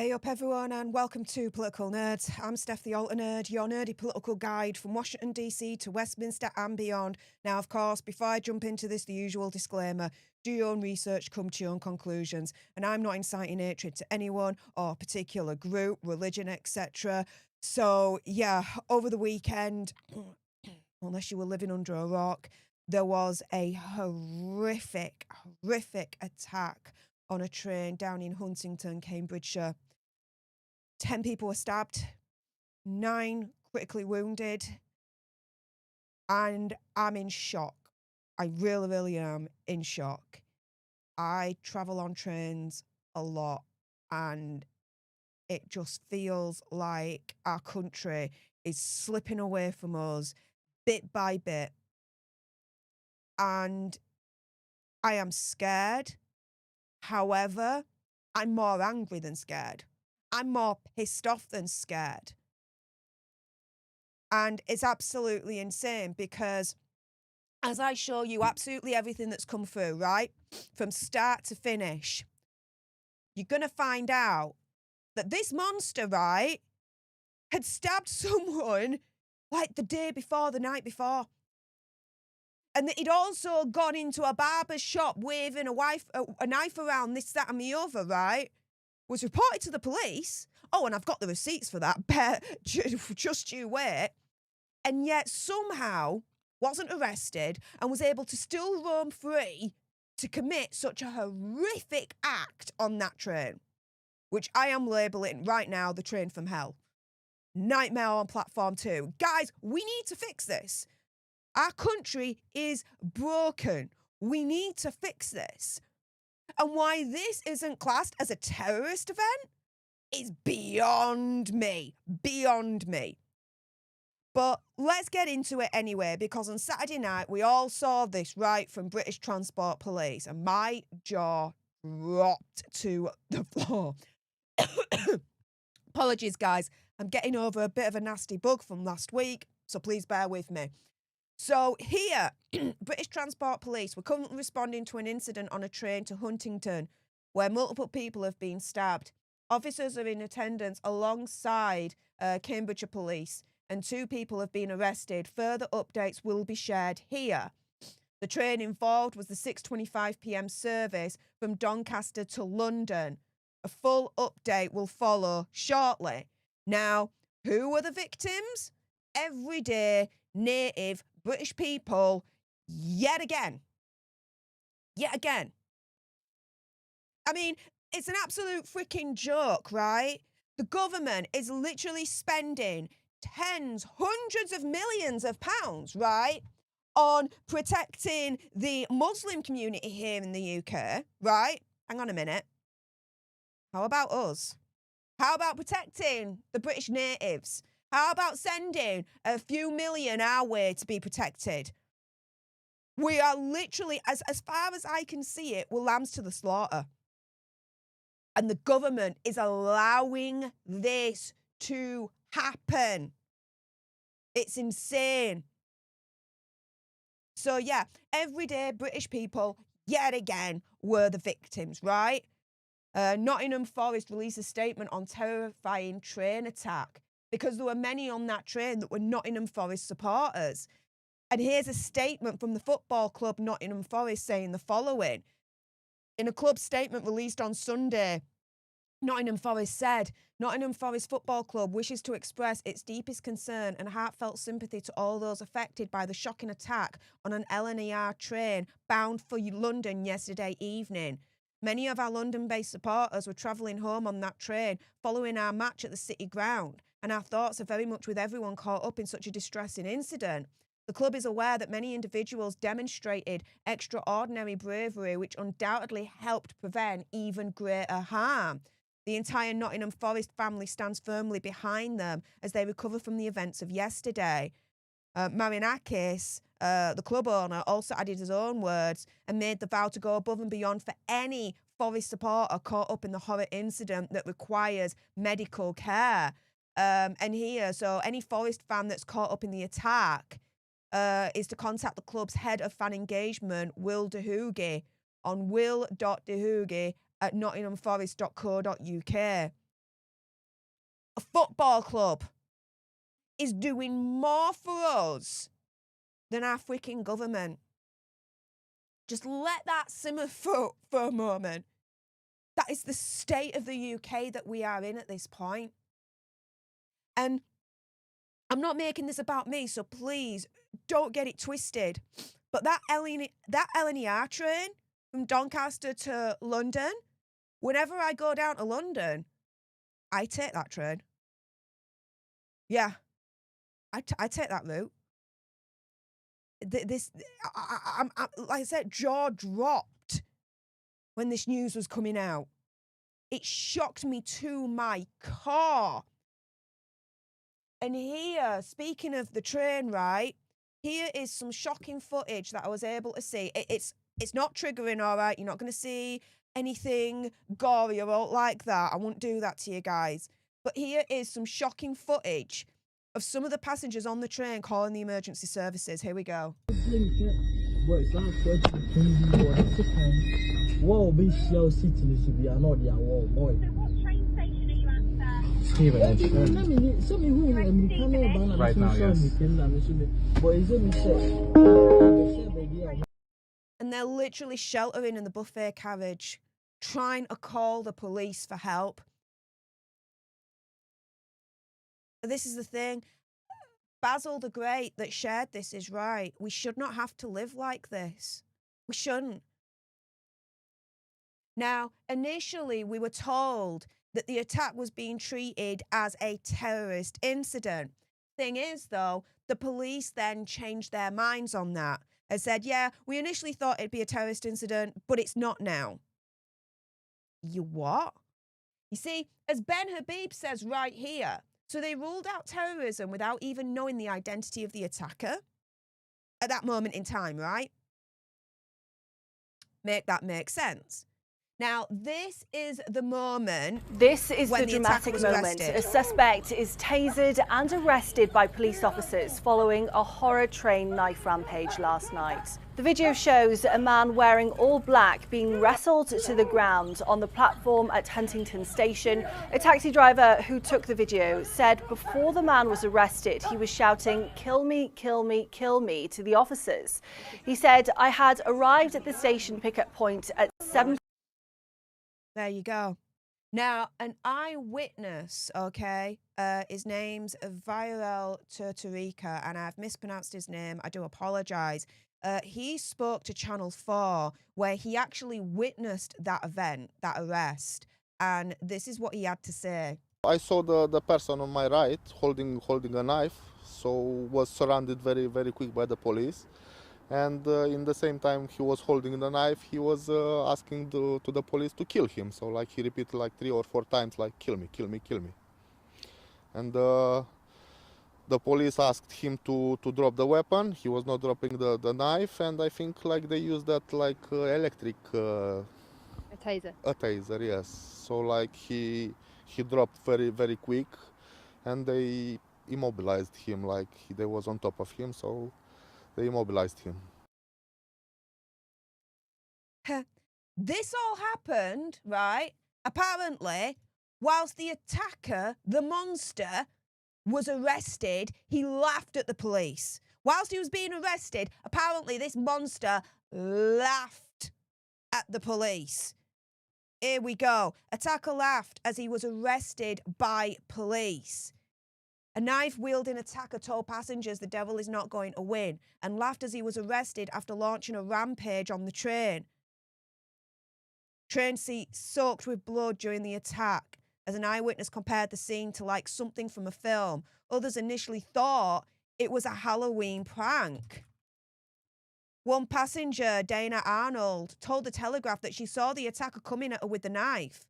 Hey up everyone and welcome to Political Nerds. I'm Steph the Alter Nerd, your nerdy political guide from Washington DC to Westminster and beyond. Now of course, before I jump into this, the usual disclaimer, do your own research, come to your own conclusions, and I'm not inciting hatred to anyone or particular group, religion, etc. So yeah, over the weekend, unless you were living under a rock, there was a horrific attack on a train down in Huntington, Cambridgeshire. 10 people were stabbed, 9 critically wounded, and I'm in shock. I really am in shock. I travel on trains a lot, and it just feels like our country is slipping away from us bit by bit. And I am scared. However, I'm more angry than scared. I'm more pissed off than scared. And it's absolutely insane because as I show you absolutely everything that's come through, right, from start to finish, you're going to find out that this monster, right, had stabbed someone like the day before, the night before. And that he'd also gone into a barber's shop waving a knife around, this, that and the other, right? Was reported to the police. Oh, and I've got the receipts for that. Just you wait. And yet somehow wasn't arrested and was able to still roam free to commit such a horrific act on that train, which I am labelling right now the train from hell. Nightmare on platform 2. Guys, we need to fix this. Our country is broken. We need to fix this. And why this isn't classed as a terrorist event is beyond me. Beyond me. But let's get into it anyway, because on Saturday night, we all saw this right from British Transport Police, and my jaw dropped to the floor. Apologies, guys. I'm getting over a bit of a nasty bug from last week, so please bear with me. So here, British Transport Police were currently responding to an incident on a train to Huntington where multiple people have been stabbed. Officers are in attendance alongside Cambridgeshire Police, and 2 people have been arrested. Further updates will be shared here. The train involved was the 6:25 p.m. service from Doncaster to London. A full update will follow shortly. Now, who were the victims? Everyday native British people, yet again. Yet again. I mean, it's an absolute freaking joke, right? The government is literally spending tens, hundreds of millions of pounds, right, on protecting the Muslim community here in the UK, right? Hang on a minute. How about us? How about protecting the British natives? How about sending a few million our way to be protected? We are literally, as far as I can see it, we're lambs to the slaughter. And the government is allowing this to happen. It's insane. So yeah, everyday British people, yet again, were the victims, right? Nottingham Forest released a statement on terrifying train attack because there were many on that train that were Nottingham Forest supporters. And here's a statement from the football club Nottingham Forest saying the following. In a club statement released on Sunday, Nottingham Forest said, Nottingham Forest Football Club wishes to express its deepest concern and heartfelt sympathy to all those affected by the shocking attack on an LNER train bound for London yesterday evening. Many of our London-based supporters were travelling home on that train following our match at the City Ground, and our thoughts are very much with everyone caught up in such a distressing incident. The club is aware that many individuals demonstrated extraordinary bravery, which undoubtedly helped prevent even greater harm. The entire Nottingham Forest family stands firmly behind them as they recover from the events of yesterday. Marinakis, the club owner, also added his own words and made the vow to go above and beyond for any Forest supporter caught up in the horror incident that requires medical care. And here, so any Forest fan that's caught up in the attack is to contact the club's head of fan engagement, Will DeHoogie, on will.dehoogie@nottinghamforest.co.uk. a football club is doing more for us than our freaking government. Just let that simmer for a moment. That is the state of the UK that we are in at this point. And I'm not making this about me, so please don't get it twisted. But that LNER train from Doncaster to London, whenever I go down to London, I take that train. Yeah, I take that route. I'm like I said, jaw dropped when this news was coming out. It shocked me to my core. And here, speaking of the train, right, here is some shocking footage that I was able to see. It's not triggering, all right? You're not going to see anything gory or like that. I won't do that to you guys. But here is some shocking footage of some of the passengers on the train calling the emergency services. Here we go. Right now, yes. And they're literally sheltering in the buffet carriage, trying to call the police for help. This is the thing. Basil the Great that shared this is right. We should not have to live like this. We shouldn't. Now, initially, we were told that the attack was being treated as a terrorist incident. Thing is, though, the police then changed their minds on that and said, yeah, we initially thought it'd be a terrorist incident, but it's not now. You what? You see, as Ben Habib says right here, so they ruled out terrorism without even knowing the identity of the attacker at that moment in time, right? Make that make sense. Now, this is the moment. This is when the dramatic moment. A suspect is tasered and arrested by police officers following a horror train knife rampage last night. The video shows a man wearing all black being wrestled to the ground on the platform at Huntington Station. A taxi driver who took the video said before the man was arrested, he was shouting, "Kill me, kill me, kill me," to the officers. He said, "I had arrived at the station pickup point at 7. There you go. Now, an eyewitness, okay, his name's Viral Turturica, and I've mispronounced his name. I do apologise. He spoke to Channel 4, where he actually witnessed that event, that arrest, and this is what he had to say. I saw the person on my right holding a knife, so was surrounded very, very quick by the police. And in the same time he was holding the knife, he was asking to the police to kill him. So like he repeated like 3 or 4 times, like, kill me, kill me, kill me. And the police asked him to drop the weapon. He was not dropping the knife, and I think like they used that like electric... a taser. A taser, yes. So like he dropped very, very quick, and they immobilized him, like they was on top of him, so they immobilized him. This all happened, right, apparently, whilst the attacker, the monster, was arrested. He laughed at the police. Whilst he was being arrested, apparently this monster laughed at the police. Here we go. Attacker laughed as he was arrested by police. A knife-wielding attacker told passengers the devil is not going to win and laughed as he was arrested after launching a rampage on the train. Train seat soaked with blood during the attack, as an eyewitness compared the scene to like something from a film. Others initially thought it was a Halloween prank. One passenger, Dana Arnold, told the Telegraph that she saw the attacker coming at her with the knife,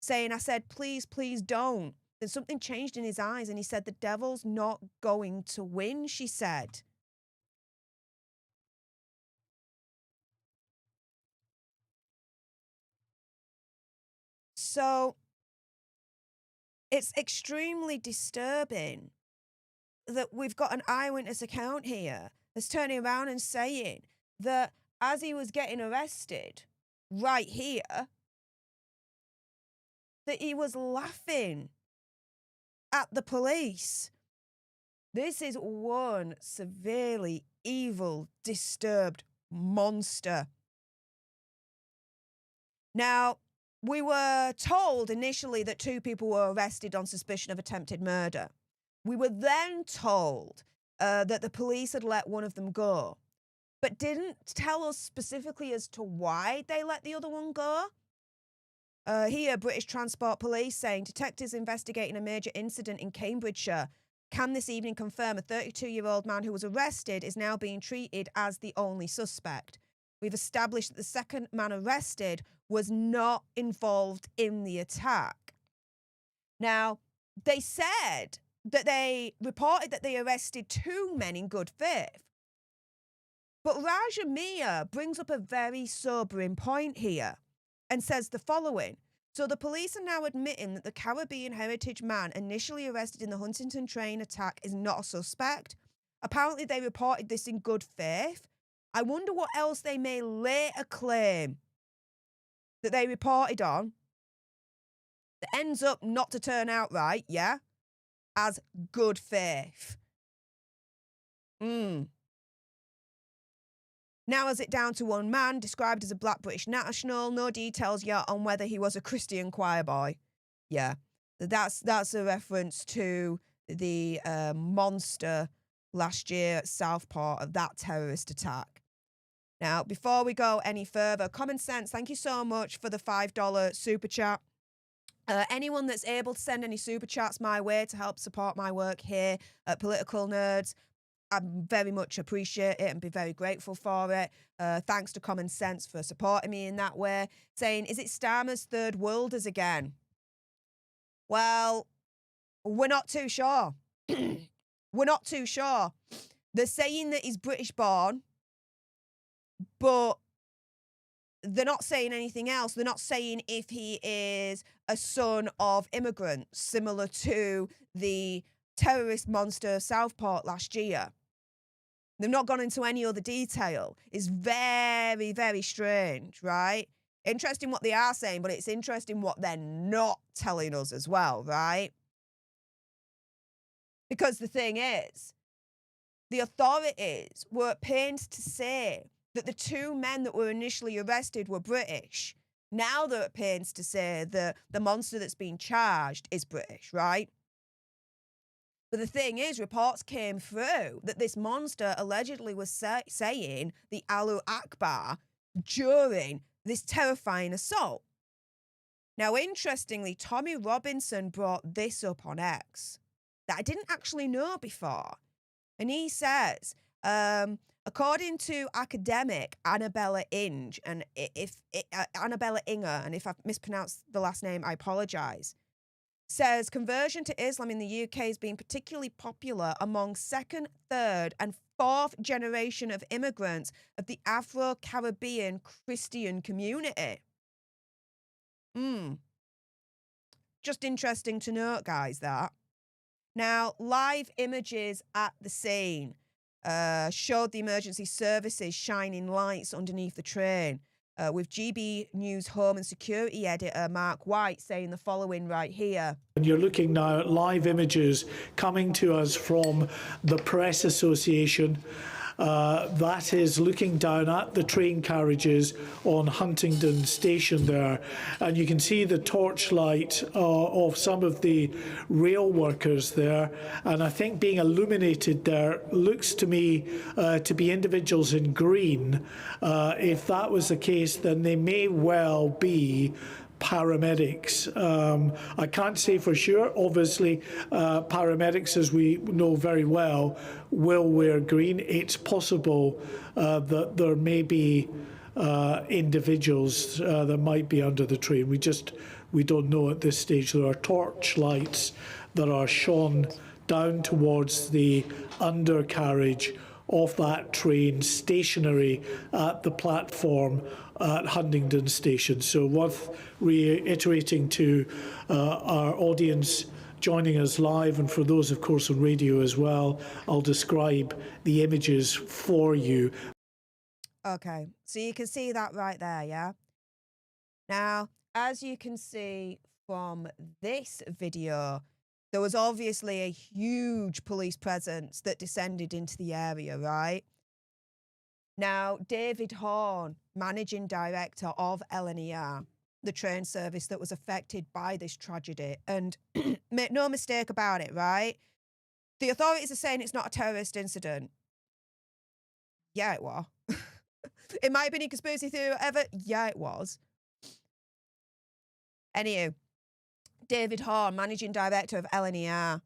saying, "I said, please, please don't." Then something changed in his eyes and he said, "The devil's not going to win," she said. So it's extremely disturbing that we've got an eyewitness account here that's turning around and saying that as he was getting arrested right here, that he was laughing at the police. This is one severely evil, disturbed monster. Now, we were told initially that 2 people were arrested on suspicion of attempted murder. We were then told that the police had let one of them go, but didn't tell us specifically as to why they let the other one go. Here, British Transport Police saying detectives investigating a major incident in Cambridgeshire can this evening confirm a 32-year-old man who was arrested is now being treated as the only suspect. We've established that the second man arrested was not involved in the attack. Now, they said that they reported that they arrested 2 men in good faith. But Raja Mia brings up a very sobering point here and says the following. So the police are now admitting that the Caribbean heritage man initially arrested in the Huntington train attack is not a suspect. Apparently they reported this in good faith. I wonder what else they may later claim that they reported on that ends up not to turn out right, yeah, as good faith. Now is it down to one man, described as a black British national. No details yet on whether he was a Christian choir boy. Yeah, that's a reference to the monster last year at Southport of that terrorist attack. Now, before we go any further, Common Sense, thank you so much for the $5 super chat. Anyone that's able to send any super chats my way to help support my work here at Political Nerds, I very much appreciate it and be very grateful for it. Thanks to Common Sense for supporting me in that way. Saying, is it Starmer's third worlders again? Well, we're not too sure. We're not too sure. They're saying that he's British born, but they're not saying anything else. They're not saying if he is a son of immigrants, similar to the terrorist monster Southport last year. They've not gone into any other detail. It's very, very strange, right? Interesting what they are saying, but it's interesting what they're not telling us as well, right? Because the thing is, the authorities were at pains to say that the 2 men that were initially arrested were British. Now they're at pains to say that the monster that's being charged is British, right? But the thing is, reports came through that this monster allegedly was saying the Allahu Akbar during this terrifying assault. Now, interestingly, Tommy Robinson brought this up on X that I didn't actually know before. And he says, according to academic Annabella Inge, and Annabella Inger, and if I've mispronounced the last name, I apologise, says conversion to Islam in the UK has been particularly popular among 2nd, 3rd and 4th generation of immigrants of the Afro-Caribbean Christian community. Just interesting to note, guys, that. Now, live images at the scene showed the emergency services shining lights underneath the train, with GB News Home and Security editor Mark White saying the following right here. And you're looking now at live images coming to us from the Press Association. That is looking down at the train carriages on Huntingdon Station there, and you can see the torchlight of some of the rail workers there, and I think being illuminated there looks to me to be individuals in green. If that was the case, then they may well be paramedics. I can't say for sure. Obviously, paramedics, as we know very well, will wear green. It's possible that there may be individuals that might be under the train. We don't know at this stage. There are torch lights that are shone down towards the undercarriage of that train, stationary at the platform at Huntingdon Station. So worth reiterating to our audience joining us live, and for those, of course, on radio as well, I'll describe the images for you. Okay, so you can see that right there, yeah? Now, as you can see from this video, There was obviously a huge police presence that descended into the area, right? Now, David Horn, managing director of LNER, the train service that was affected by this tragedy, and make no mistake about it, right? The authorities are saying it's not a terrorist incident. Yeah, it was. It might have been a conspiracy theory or whatever. Yeah, it was. Anywho, David Horn, managing director of LNER,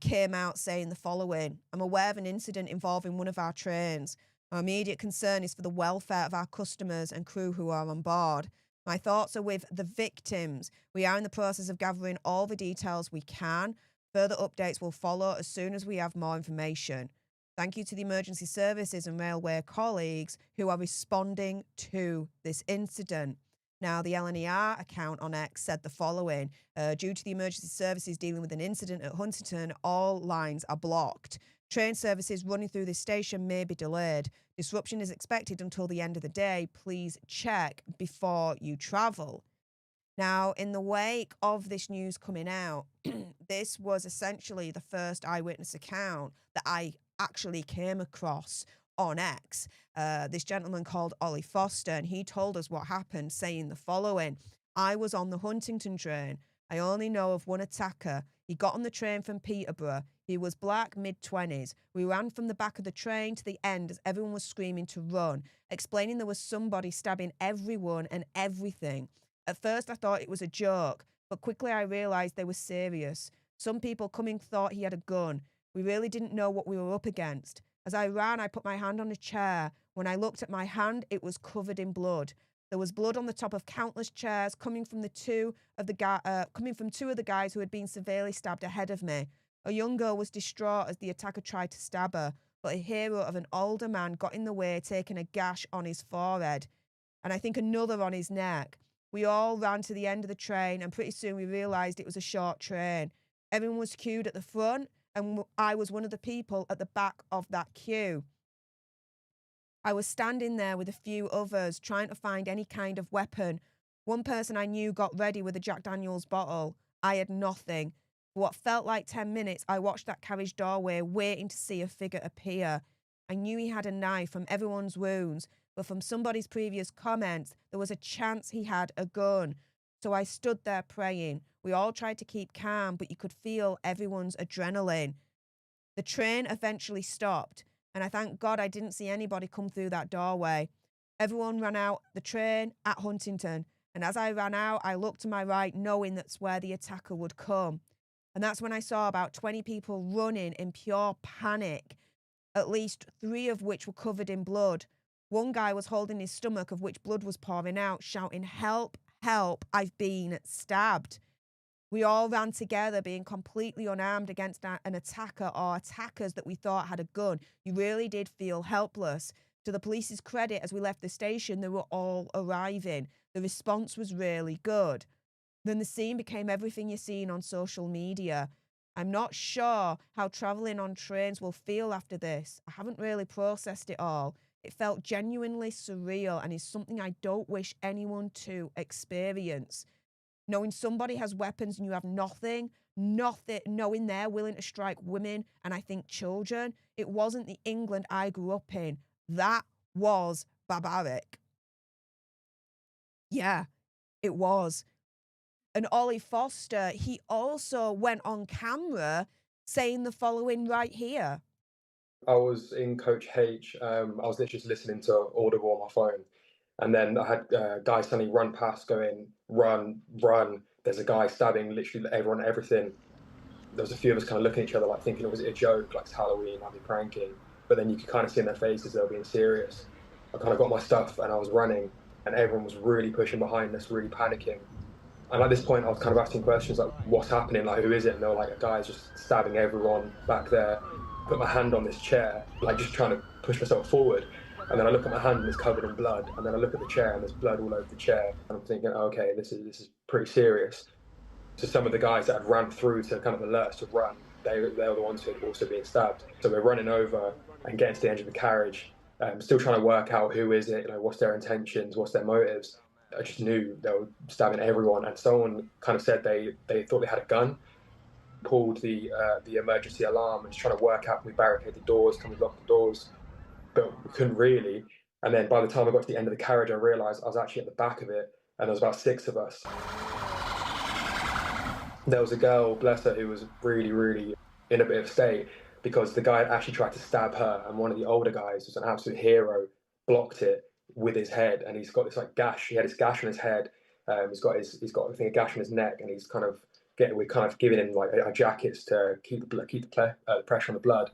came out saying the following: I'm aware of an incident involving one of our trains. Our immediate concern is for the welfare of our customers and crew who are on board. My thoughts are with the victims. We are in the process of gathering all the details we can. Further updates will follow as soon as we have more information. Thank you to the emergency services and railway colleagues who are responding to this incident. Now, the LNER account on X said the following: due to the emergency services dealing with an incident at Huntington, all lines are blocked. Train services running through this station may be delayed. Disruption is expected until the end of the day. Please check before you travel. Now, in the wake of this news coming out, this was essentially the first eyewitness account that I actually came across on X. This gentleman called Ollie Foster, and he told us what happened, saying the following: I was on the Huntington train. I only know of one attacker. He got on the train from Peterborough. He was black, mid-20s. We ran from the back of the train to the end as everyone was screaming to run, explaining there was somebody stabbing everyone and everything. At first I thought it was a joke, but quickly I realised they were serious. Some people coming thought he had a gun. We really didn't know what we were up against. As I ran, I put my hand on a chair. When I looked at my hand, it was covered in blood. There was blood on the top of countless chairs coming from two of the guys who had been severely stabbed ahead of me. A young girl was distraught as the attacker tried to stab her, but a hero of an older man got in the way, taking a gash on his forehead, and I think another on his neck. We all ran to the end of the train, and pretty soon we realised it was a short train. Everyone was queued at the front, and I was one of the people at the back of that queue. I was standing there with a few others, trying to find any kind of weapon. One person I knew got ready with a Jack Daniels bottle. I had nothing. For what felt like 10 minutes, I watched that carriage doorway, waiting to see a figure appear. I knew he had a knife from everyone's wounds, but from somebody's previous comments, there was a chance he had a gun. So I stood there praying. We all tried to keep calm, but you could feel everyone's adrenaline. The train eventually stopped, and I thank God I didn't see anybody come through that doorway. Everyone ran out the train at Huntington, and as I ran out, I looked to my right, knowing that's where the attacker would come. And that's when I saw about 20 people running in pure panic, at least 3 of which were covered in blood. One guy was holding his stomach, of which blood was pouring out, shouting, "Help, help, I've been stabbed." We all ran together, being completely unarmed against an attacker or attackers that we thought had a gun. You really did feel helpless. To the police's credit, as we left the station, they were all arriving. The response was really good. Then the scene became everything you're seeing on social media. I'm not sure how travelling on trains will feel after this. I haven't really processed it all. It felt genuinely surreal and is something I don't wish anyone to experience. Knowing somebody has weapons and you have nothing, knowing they're willing to strike women and I think children, it wasn't the England I grew up in. That was barbaric. Yeah, it was. And Ollie Foster, he also went on camera saying the following right here. I was in Coach H. I was literally just listening to Audible on my phone. And then I had guys suddenly run past going, run, run. There's a guy stabbing literally everyone, everything. There was a few of us kind of looking at each other, like thinking it was a joke, like it's Halloween, I'll be pranking. But then you could kind of see in their faces they were being serious. I kind of got my stuff and I was running and everyone was really pushing behind us, really panicking. And at this point, I was kind of asking questions like, what's happening? Like, who is it? And they were like, a guy's just stabbing everyone back there. Put my hand on this chair, like just trying to push myself forward. And then I look at my hand and it's covered in blood. And then I look at the chair and there's blood all over the chair. And I'm thinking, okay, this is pretty serious. So some of the guys that had ran through to kind of alert us to run, they were the ones who had also been stabbed. So we're running over and getting to the edge of the carriage, still trying to work out who is it, what's their intentions, what's their motives. I just knew they were stabbing everyone. And someone kind of said they thought they had a gun. pulled the emergency alarm and just trying to work out, can we barricade the doors, can we lock the doors? But we couldn't really. And then by the time I got to the end of the carriage, I realised I was actually at the back of it, and there was about 6 of us. There was a girl, bless her, who was really, really in a bit of a state because the guy had actually tried to stab her, and one of the older guys, who's an absolute hero, blocked it with his head, and he's got this like gash. He had this gash on his head. He's got I think a gash on his neck, and he's we're kind of giving him like our jackets to keep the pressure on the blood.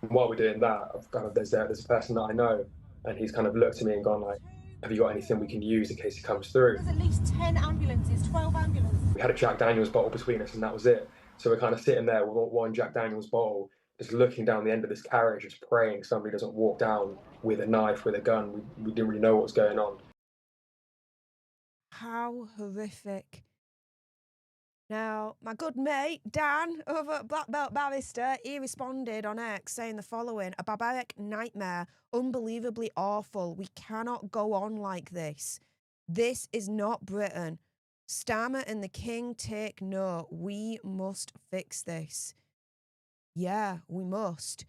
And while we're doing that, there's a person that I know, and he's kind of looked at me and gone like, have you got anything we can use in case he comes through? There's at least 10 ambulances, 12 ambulances. We had a Jack Daniels bottle between us, and that was it. So we're kind of sitting there with one Jack Daniels bottle, just looking down the end of this carriage, just praying somebody doesn't walk down with a knife, with a gun. We didn't really know what was going on. How horrific. Now, my good mate, Dan, over at Black Belt Barrister, he responded on X saying the following: a barbaric nightmare, unbelievably awful. We cannot go on like this. This is not Britain. Starmer and the King take note. We must fix this. Yeah, we must.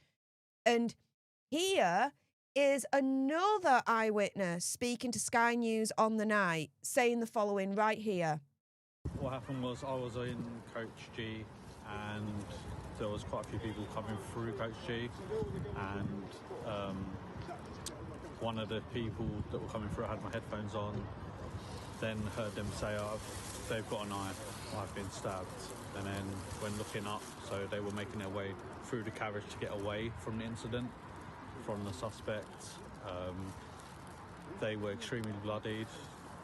And here is another eyewitness speaking to Sky News on the night, saying the following right here. What happened was I was in Coach G and there was quite a few people coming through Coach G, and one of the people that were coming through, I had my headphones on, then heard them say, oh, they've got a knife, I've been stabbed. And then when looking up, so they were making their way through the carriage to get away from the incident, from the suspect. They were extremely bloodied.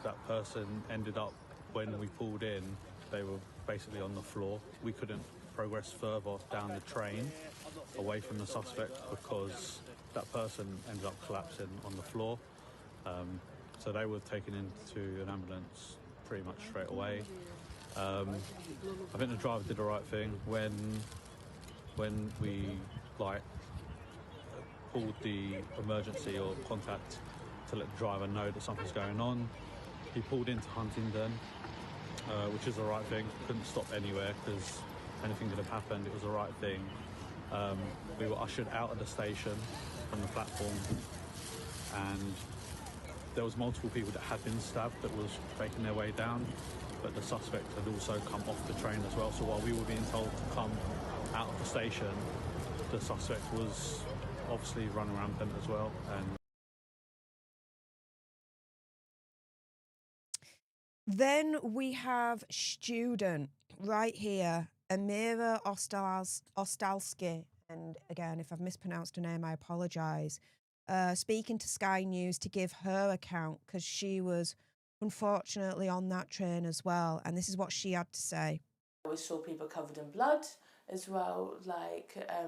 That person ended up, when we pulled in, they were basically on the floor. We couldn't progress further down the train away from the suspect because that person ended up collapsing on the floor. So they were taken into an ambulance pretty much straight away. I think the driver did the right thing when we pulled the emergency or contact to let the driver know that something's going on. He pulled into Huntingdon, which is the right thing. Couldn't stop anywhere because anything could have happened. It was the right thing. We were ushered out of the station from the platform, and there was multiple people that had been stabbed that was making their way down, but the suspect had also come off the train as well. So while we were being told to come out of the station, the suspect was obviously running rampant as well. And then we have student right here, Amira Ostalski. And again, if I've mispronounced her name, I apologise. Speaking to Sky News to give her account because she was unfortunately on that train as well. And this is what she had to say. We saw people covered in blood as well.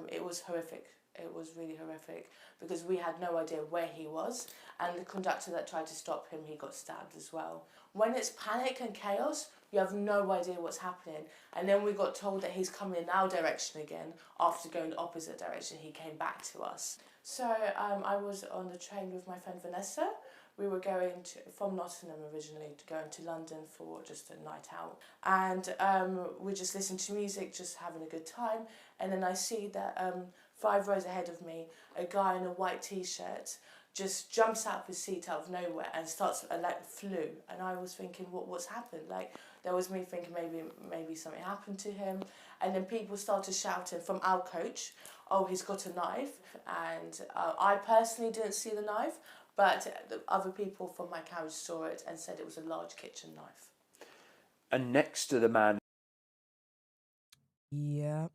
It was horrific. It was really horrific because we had no idea where he was, and the conductor that tried to stop him, he got stabbed as well. When it's panic and chaos, you have no idea what's happening. And then we got told that he's coming in our direction again. After going the opposite direction, he came back to us. So I was on the train with my friend Vanessa. We were going from Nottingham originally to go into London for just a night out. And we just listened to music, just having a good time. And then I see that 5 rows ahead of me, a guy in a white t-shirt just jumps out of his seat out of nowhere and starts flew. And I was thinking, what's happened? There was me thinking maybe something happened to him. And then people started shouting from our coach, oh, he's got a knife. And I personally didn't see the knife, but the other people from my carriage saw it and said it was a large kitchen knife. And next to the man. Yeah.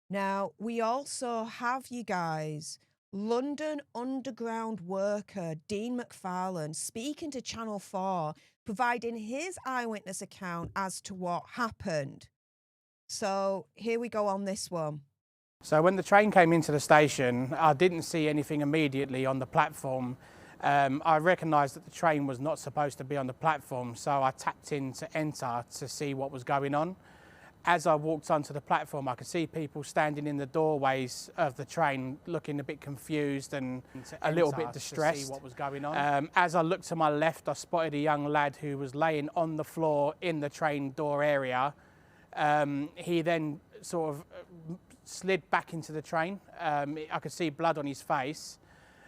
Now, we also have, you guys, London Underground worker Dean McFarlane speaking to Channel 4, providing his eyewitness account as to what happened. So here we go on this one. So when the train came into the station, I didn't see anything immediately on the platform. I recognised that the train was not supposed to be on the platform, so I tapped in to enter to see what was going on. As I walked onto the platform, I could see people standing in the doorways of the train looking a bit confused and a little bit distressed. To see what was going on. As I looked to my left, I spotted a young lad who was laying on the floor in the train door area, He then sort of slid back into the train. I could see blood on his face.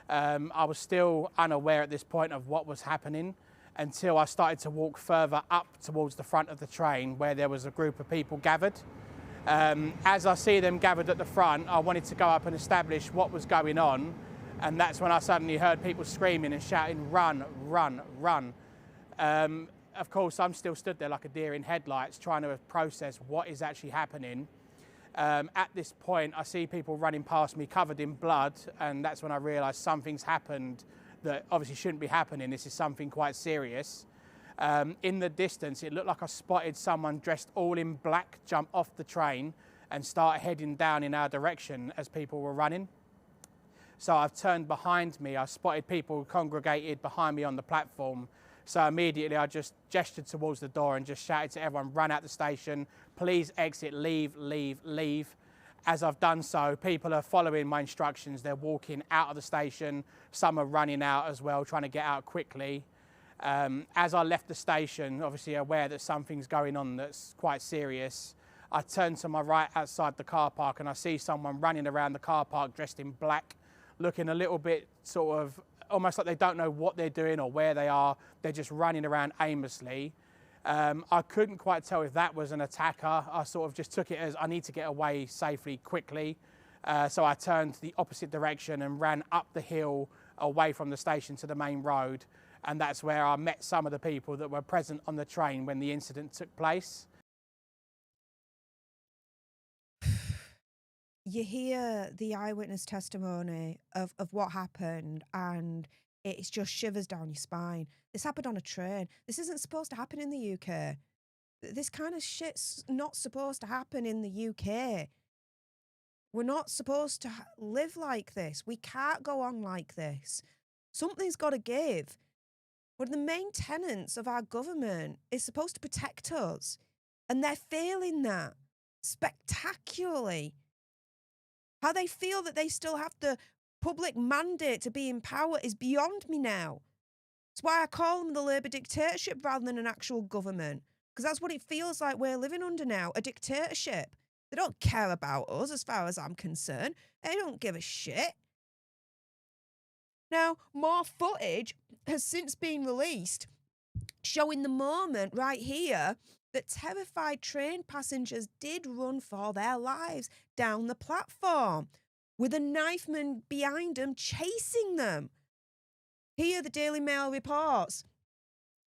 I was still unaware at this point of what was happening until I started to walk further up towards the front of the train where there was a group of people gathered. As I see them gathered at the front, I wanted to go up and establish what was going on, and that's when I suddenly heard people screaming and shouting, "Run, run, run." Of course, I'm still stood there like a deer in headlights trying to process what is actually happening. At this point, I see people running past me covered in blood, and that's when I realised something's happened that obviously shouldn't be happening. This is something quite serious. In the distance, it looked like I spotted someone dressed all in black jump off the train and start heading down in our direction as people were running. So I've turned behind me. I spotted people congregated behind me on the platform. So immediately I just gestured towards the door and just shouted to everyone, run out the station, please exit, leave, leave, leave. As I've done so, people are following my instructions. They're walking out of the station. Some are running out as well, trying to get out quickly. As I left the station, obviously aware that something's going on that's quite serious, I turn to my right outside the car park and I see someone running around the car park dressed in black, looking a little bit sort of almost like they don't know what they're doing or where they are. They're just running around aimlessly. I couldn't quite tell if that was an attacker. I sort of just took it as I need to get away safely, quickly. So I turned the opposite direction and ran up the hill away from the station to the main road. And that's where I met some of the people that were present on the train when the incident took place. You hear the eyewitness testimony of what happened, and it's just shivers down your spine. This happened on a train. This isn't supposed to happen in the UK. This kind of shit's not supposed to happen in the UK. We're not supposed to live like this. We can't go on like this. Something's got to give. One of the main tenets of our government is supposed to protect us, and they're failing that spectacularly. How they feel that they still have the public mandate to be in power is beyond me now. That's why I call them the Labour dictatorship rather than an actual government, because that's what it feels like we're living under now, a dictatorship. They don't care about us as far as I'm concerned. They don't give a shit. Now, more footage has since been released showing the moment right here that terrified train passengers did run for their lives down the platform with a knifeman behind them chasing them. Here, the Daily Mail reports,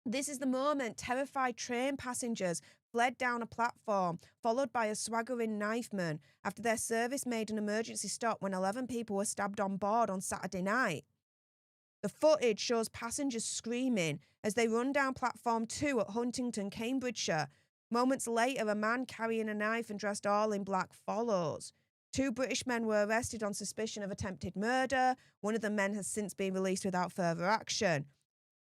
this is the moment terrified train passengers fled down a platform, followed by a swaggering knifeman after their service made an emergency stop when 11 people were stabbed on board on Saturday night. The footage shows passengers screaming as they run down platform 2 at Huntington, Cambridgeshire. Moments later, a man carrying a knife and dressed all in black follows. 2 British men were arrested on suspicion of attempted murder. One of the men has since been released without further action.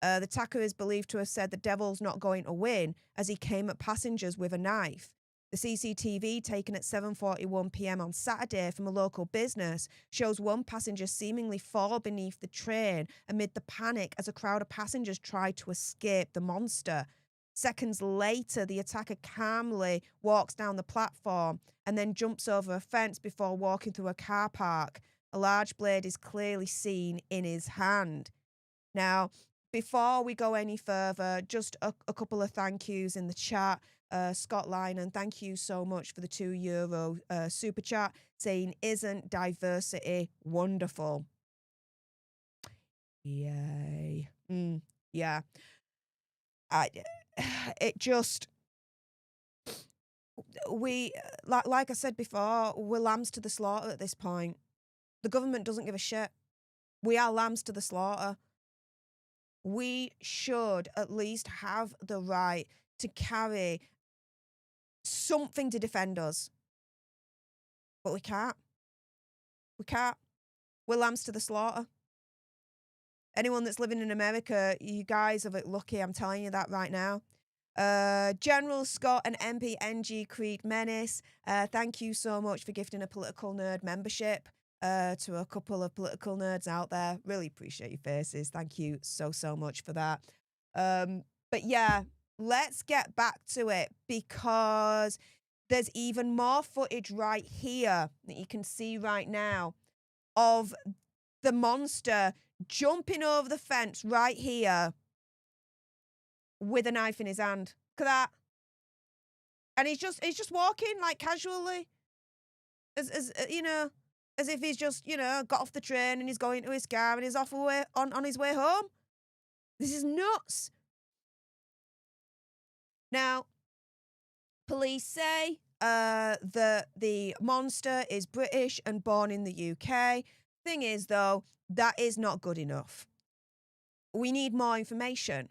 The attacker is believed to have said the devil's not going to win as he came at passengers with a knife. The CCTV taken at 7:41 p.m. on Saturday from a local business shows one passenger seemingly fall beneath the train amid the panic as a crowd of passengers tried to escape the monster. Seconds later, the attacker calmly walks down the platform and then jumps over a fence before walking through a car park. A large blade is clearly seen in his hand. Now, before we go any further, just a couple of thank yous in the chat. Scott Lynon, thank you so much for the €2 super chat, saying, isn't diversity wonderful? Yay. Yeah. It just, like I said before, we're lambs to the slaughter at this point. The government doesn't give a shit. We are lambs to the slaughter. We should at least have the right to carry something to defend us. But we can't. We can't. We're lambs to the slaughter. Anyone that's living in America, you guys are lucky, I'm telling you that right now. General Scott and MP NG Creed Menace, thank you so much for gifting a Political Nerd membership to a couple of political nerds out there. Really appreciate your faces. Thank you so much for that. But yeah, let's get back to it, because there's even more footage right here that you can see right now of the monster jumping over the fence right here with a knife in his hand. Look at that. And he's just walking like casually, as you know, as if he's just, you know, got off the train and he's going to his car and he's off away on his way home. This is nuts. Now, police say that the monster is British and born in the UK. Thing is, though, that is not good enough. We need more information.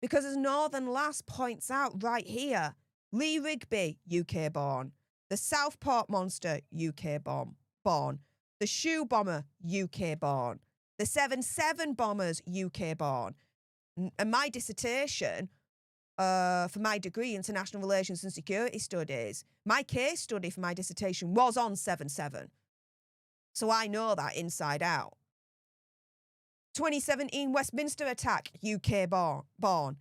Because as Northern Lass points out right here, Lee Rigby, UK born. The Southport monster, UK born. The Shoe Bomber, UK born. The 7/7 bombers, UK born. And my dissertation, for my degree, International Relations and Security Studies, my case study for my dissertation was on 7/7. So I know that inside out. 2017 Westminster attack, UK born.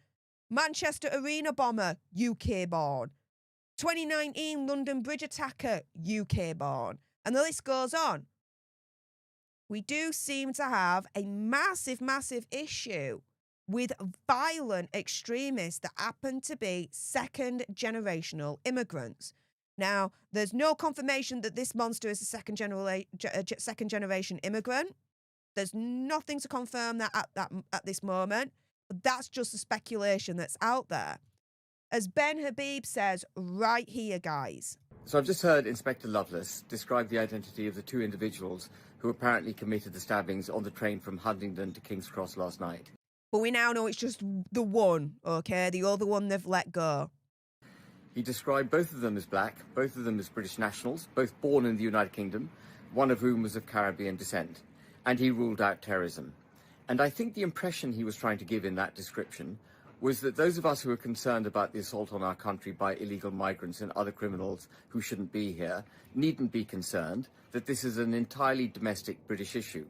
Manchester Arena bomber, UK born. 2019 London Bridge attacker, UK born. And the list goes on. We do seem to have a massive, massive issue with violent extremists that happen to be second-generational immigrants. Now, there's no confirmation that this monster is a second-generation immigrant. There's nothing to confirm that at this moment, but that's just a speculation that's out there. As Ben Habib says right here, guys. So I've just heard Inspector Lovelace describe the identity of the two individuals who apparently committed the stabbings on the train from Huntingdon to King's Cross last night. But we now know it's just the one, okay? The other one they've let go. He described both of them as black, both of them as British nationals, both born in the United Kingdom, one of whom was of Caribbean descent. And he ruled out terrorism. And I think the impression he was trying to give in that description was that those of us who are concerned about the assault on our country by illegal migrants and other criminals who shouldn't be here needn't be concerned, that this is an entirely domestic British issue.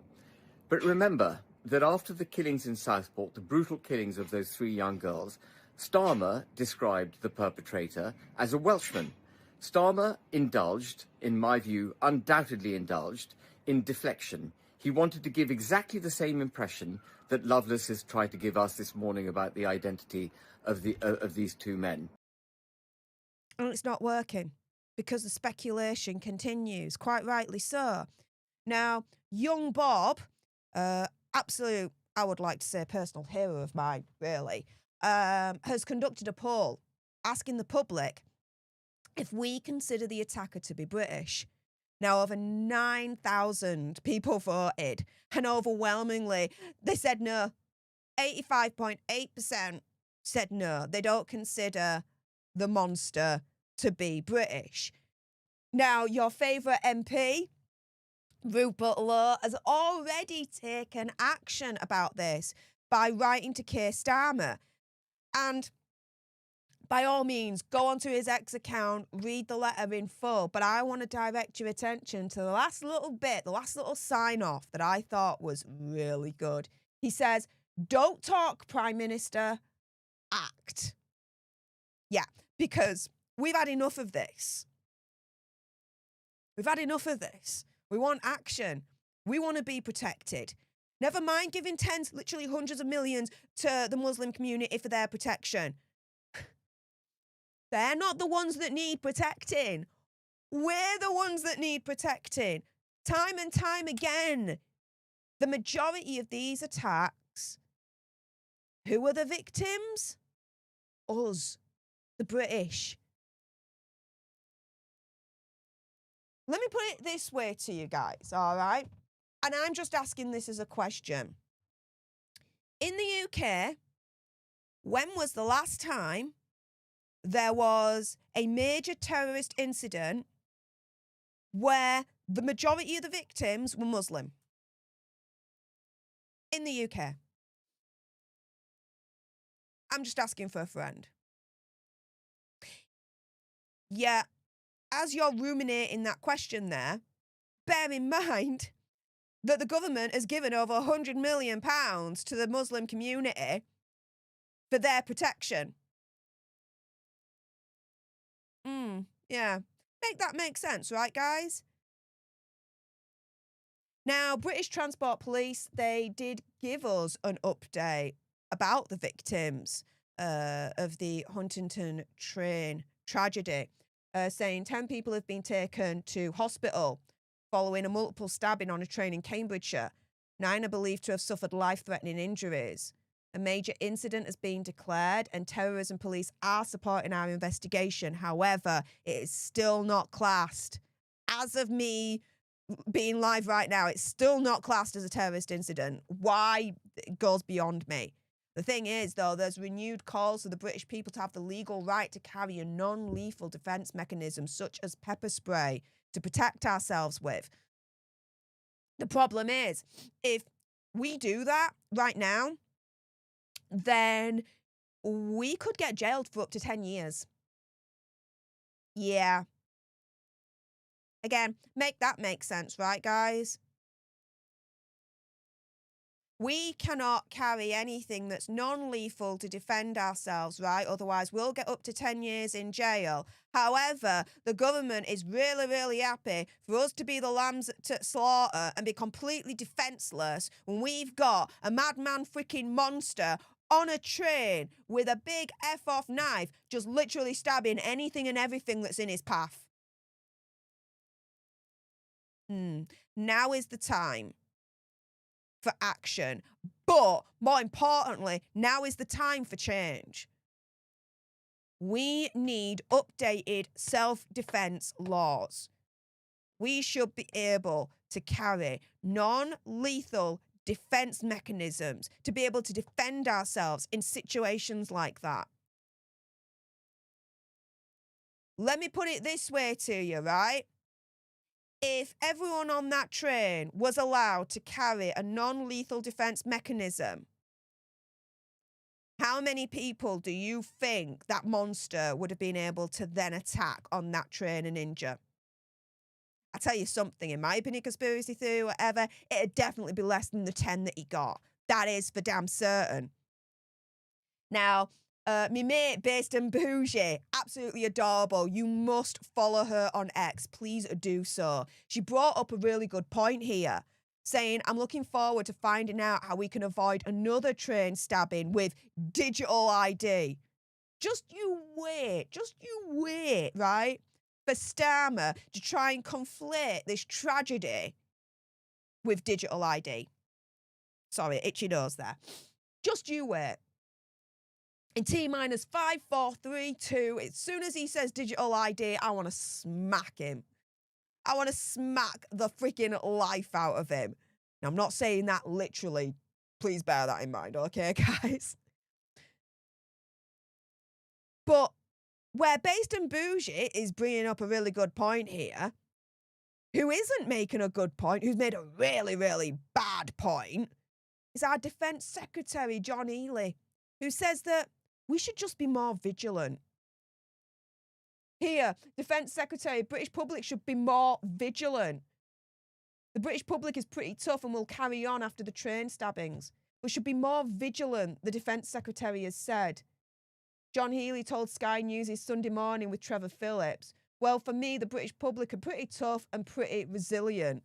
But remember that after the killings in Southport, the brutal killings of those 3 young girls, Starmer described the perpetrator as a Welshman. Starmer indulged, in my view, undoubtedly indulged, in deflection. He wanted to give exactly the same impression that Lovelace has tried to give us this morning about the identity of these 2 men. And it's not working because the speculation continues, quite rightly so. Now, young Bob, absolute, I would like to say, personal hero of mine, really, has conducted a poll asking the public if we consider the attacker to be British. Now, over 9,000 people voted, and overwhelmingly, they said no. 85.8% said no. They don't consider the monster to be British. Now, your favourite MP, Rupert Lowe, has already taken action about this by writing to Keir Starmer. And by all means, go onto his X account, read the letter in full, but I want to direct your attention to the last little bit, the last little sign-off that I thought was really good. He says, "Don't talk, Prime Minister, act." Yeah, because we've had enough of this. We've had enough of this. We want action. We want to be protected. Never mind giving tens, literally hundreds of millions to the Muslim community for their protection. They're not the ones that need protecting. We're the ones that need protecting. Time and time again, the majority of these attacks, who are the victims? Us, the British. Let me put it this way to you guys, all right? And I'm just asking this as a question. In the UK, when was the last time there was a major terrorist incident where the majority of the victims were Muslim? In the UK. I'm just asking for a friend. Yeah, as you're ruminating that question there, bear in mind that the government has given over £100 million to the Muslim community for their protection. Yeah. Make that make sense, right, guys? Now, British Transport Police, they did give us an update about the victims of the Huntington train tragedy, saying 10 people have been taken to hospital following a multiple stabbing on a train in Cambridgeshire. 9 are believed to have suffered life-threatening injuries. A major incident has been declared and terrorism police are supporting our investigation. However, it is still not classed. As of me being live right now, it's still not classed as a terrorist incident. Why? It goes beyond me. The thing is, though, there's renewed calls for the British people to have the legal right to carry a non-lethal defence mechanism such as pepper spray to protect ourselves with. The problem is, if we do that right now, then we could get jailed for up to 10 years. Yeah. Again, make that make sense, right, guys? We cannot carry anything that's non-lethal to defend ourselves, right? Otherwise, we'll get up to 10 years in jail. However, the government is really, really happy for us to be the lambs to slaughter and be completely defenseless when we've got a madman freaking monster on a train with a big F-off knife just literally stabbing anything and everything that's in his path. Now is the time for action. But more importantly, now is the time for change. We need updated self-defense laws. We should be able to carry non-lethal defense mechanisms to be able to defend ourselves in situations like that. Let me put it this way to you, right? If everyone on that train was allowed to carry a non-lethal defense mechanism, how many people do you think that monster would have been able to then attack on that train and injure? I'll tell you something, in my opinion, conspiracy theory, whatever, it'd definitely be less than the 10 that he got. That is for damn certain. Now, my mate, Based and Bougie, absolutely adorable. You must follow her on X. Please do so. She brought up a really good point here, saying, I'm looking forward to finding out how we can avoid another train stabbing with digital ID. Just you wait, right? For Starmer to try and conflate this tragedy with digital ID. Sorry, itchy nose there. Just you wait. In T-minus 5, 4, 3, 2, as soon as he says digital ID, I want to smack him. I want to smack the freaking life out of him. Now, I'm not saying that literally. Please bear that in mind, okay, guys? But where Based and Bougie is bringing up a really good point here, who isn't making a good point, who's made a really, really bad point, is our Defence Secretary, John Healey, who says that we should just be more vigilant. Here, Defence Secretary, British public should be more vigilant. The British public is pretty tough and will carry on after the train stabbings. We should be more vigilant, the Defence Secretary has said. John Healey told Sky News' Sunday Morning with Trevor Phillips, well, for me, the British public are pretty tough and pretty resilient.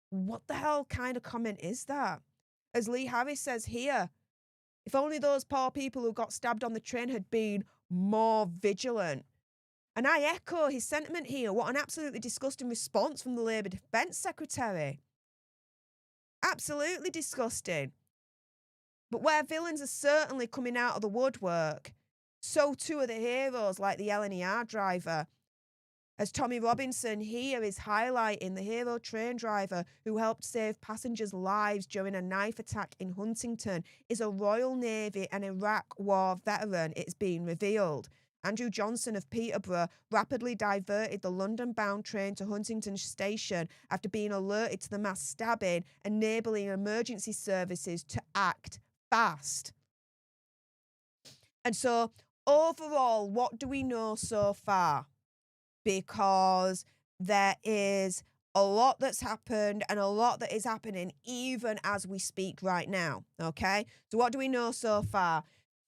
What the hell kind of comment is that? As Lee Harris says here, if only those poor people who got stabbed on the train had been more vigilant. And I echo his sentiment here. What an absolutely disgusting response from the Labour Defence Secretary. Absolutely disgusting. But where villains are certainly coming out of the woodwork, so too are the heroes like the LNER driver. As Tommy Robinson here is highlighting, the hero train driver who helped save passengers' lives during a knife attack in Huntington is a Royal Navy and Iraq War veteran, it's been revealed. Andrew Johnson of Peterborough rapidly diverted the London-bound train to Huntington Station after being alerted to the mass stabbing, enabling emergency services to act fast. And so, overall, what do we know so far? Because there is a lot that's happened and a lot that is happening even as we speak right now, okay? So what do we know so far?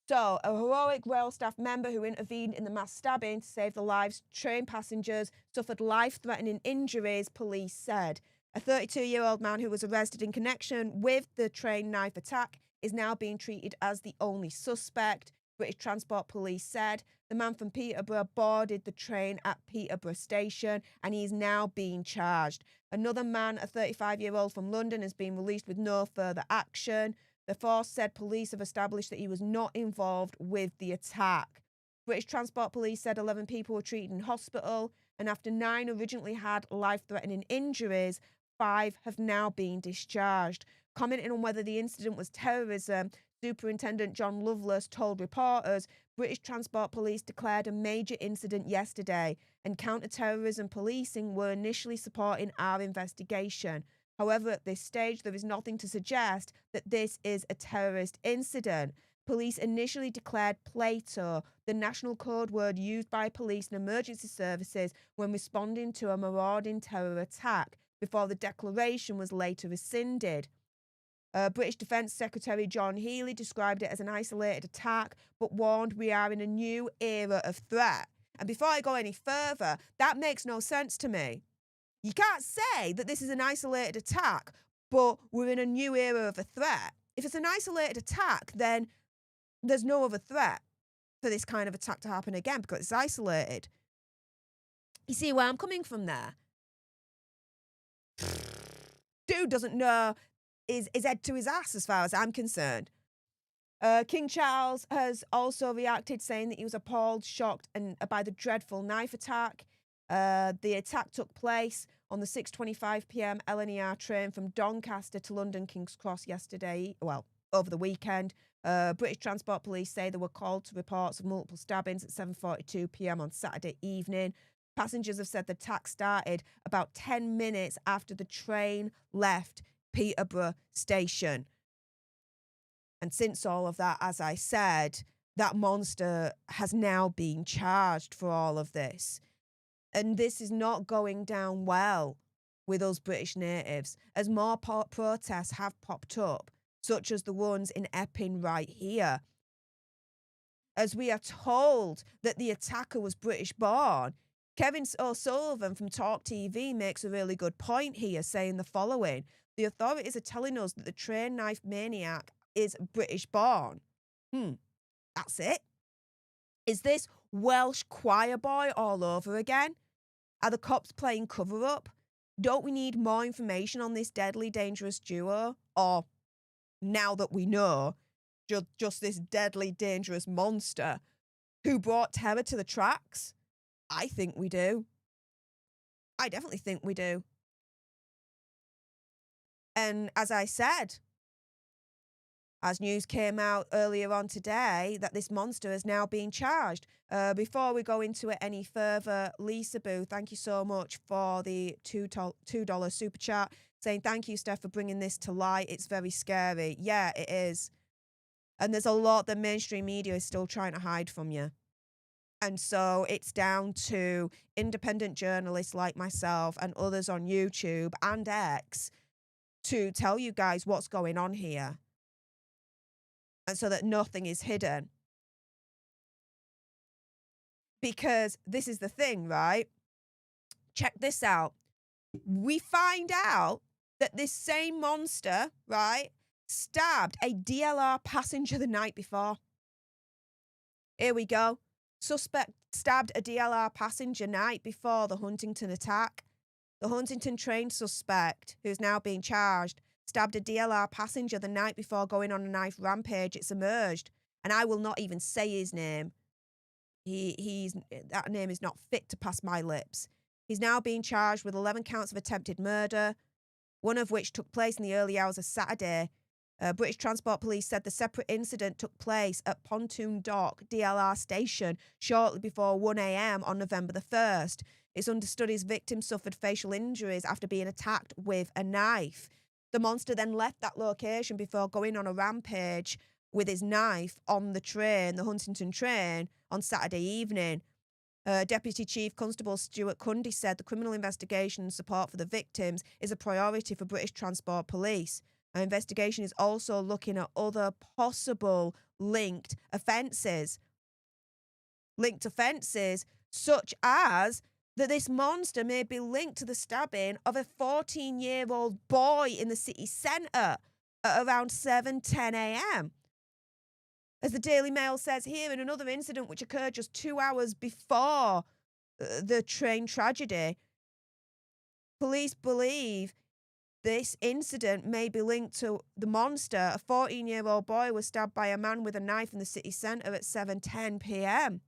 So, a heroic rail staff member who intervened in the mass stabbing to save the lives of train passengers suffered life-threatening injuries, police said. A 32-year-old man who was arrested in connection with the train knife attack is now being treated as the only suspect, British Transport Police said. The man from Peterborough boarded the train at Peterborough Station and he is now being charged. Another man, a 35-year-old from London, has been released with no further action. The force said police have established that he was not involved with the attack. British Transport Police said 11 people were treated in hospital, and after 9 originally had life-threatening injuries, 5 have now been discharged. Commenting on whether the incident was terrorism, Superintendent John Lovelace told reporters British Transport Police declared a major incident yesterday, and counter-terrorism policing were initially supporting our investigation. However, at this stage, there is nothing to suggest that this is a terrorist incident. Police initially declared Plato, the national code word used by police and emergency services when responding to a marauding terror attack, before the declaration was later rescinded. British Defence Secretary John Healey described it as an isolated attack, but warned we are in a new era of threat. And before I go any further, that makes no sense to me. You can't say that this is an isolated attack, but we're in a new era of a threat. If it's an isolated attack, then there's no other threat for this kind of attack to happen again because it's isolated. You see where I'm coming from there? Dude doesn't know his head to his ass as far as I'm concerned. King Charles has also reacted, saying that he was appalled, shocked by the dreadful knife attack. The attack took place on the 6:25 p.m. LNER train from Doncaster to London King's Cross over the weekend. British Transport Police say they were called to reports of multiple stabbings at 7:42 p.m. on Saturday evening. Passengers have said the attack started about 10 minutes after the train left Peterborough Station. And since all of that, as I said, that monster has now been charged for all of this. And this is not going down well with us British natives, as more protests have popped up, such as the ones in Epping right here. As we are told that the attacker was British born, Kevin O'Sullivan from Talk TV makes a really good point here, saying the following: the authorities are telling us that the train knife maniac is British born. That's it? Is this Welsh choir boy all over again? Are the cops playing cover-up? Don't we need more information on this deadly, dangerous duo? Or, now that we know, just this deadly, dangerous monster who brought terror to the tracks? I think we do. I definitely think we do. And as I said, as news came out earlier on today, that this monster is now being charged. Before we go into it any further, Lisa Boo, thank you so much for the $2 super chat, saying thank you, Steph, for bringing this to light. It's very scary. Yeah, it is. And there's a lot that mainstream media is still trying to hide from you. And so it's down to independent journalists like myself and others on YouTube and X to tell you guys what's going on here. And so that nothing is hidden. Because this is the thing, right? Check this out. We find out that this same monster, right, stabbed a DLR passenger the night before. Here we go. Suspect stabbed a DLR passenger night before the Huntington attack. The Huntington train suspect, who's now being charged, stabbed a DLR passenger the night before going on a knife rampage. It's emerged, and I will not even say his name. That name is not fit to pass my lips. He's now being charged with 11 counts of attempted murder, one of which took place in the early hours of Saturday. British Transport Police said the separate incident took place at Pontoon Dock DLR station shortly before 1 a.m. on November the 1st. It's understood his victim suffered facial injuries after being attacked with a knife. The monster then left that location before going on a rampage with his knife on the train, the Huntington train, on Saturday evening. Deputy Chief Constable Stuart Cundy said the criminal investigation and support for the victims is a priority for British Transport Police. Our investigation is also looking at other possible linked offences. Linked offences such as that this monster may be linked to the stabbing of a 14-year-old boy in the city centre at around 7:10 a.m. As the Daily Mail says here, in another incident which occurred just 2 hours before the train tragedy, police believe this incident may be linked to the monster. A 14-year-old boy was stabbed by a man with a knife in the city centre at 7:10 p.m.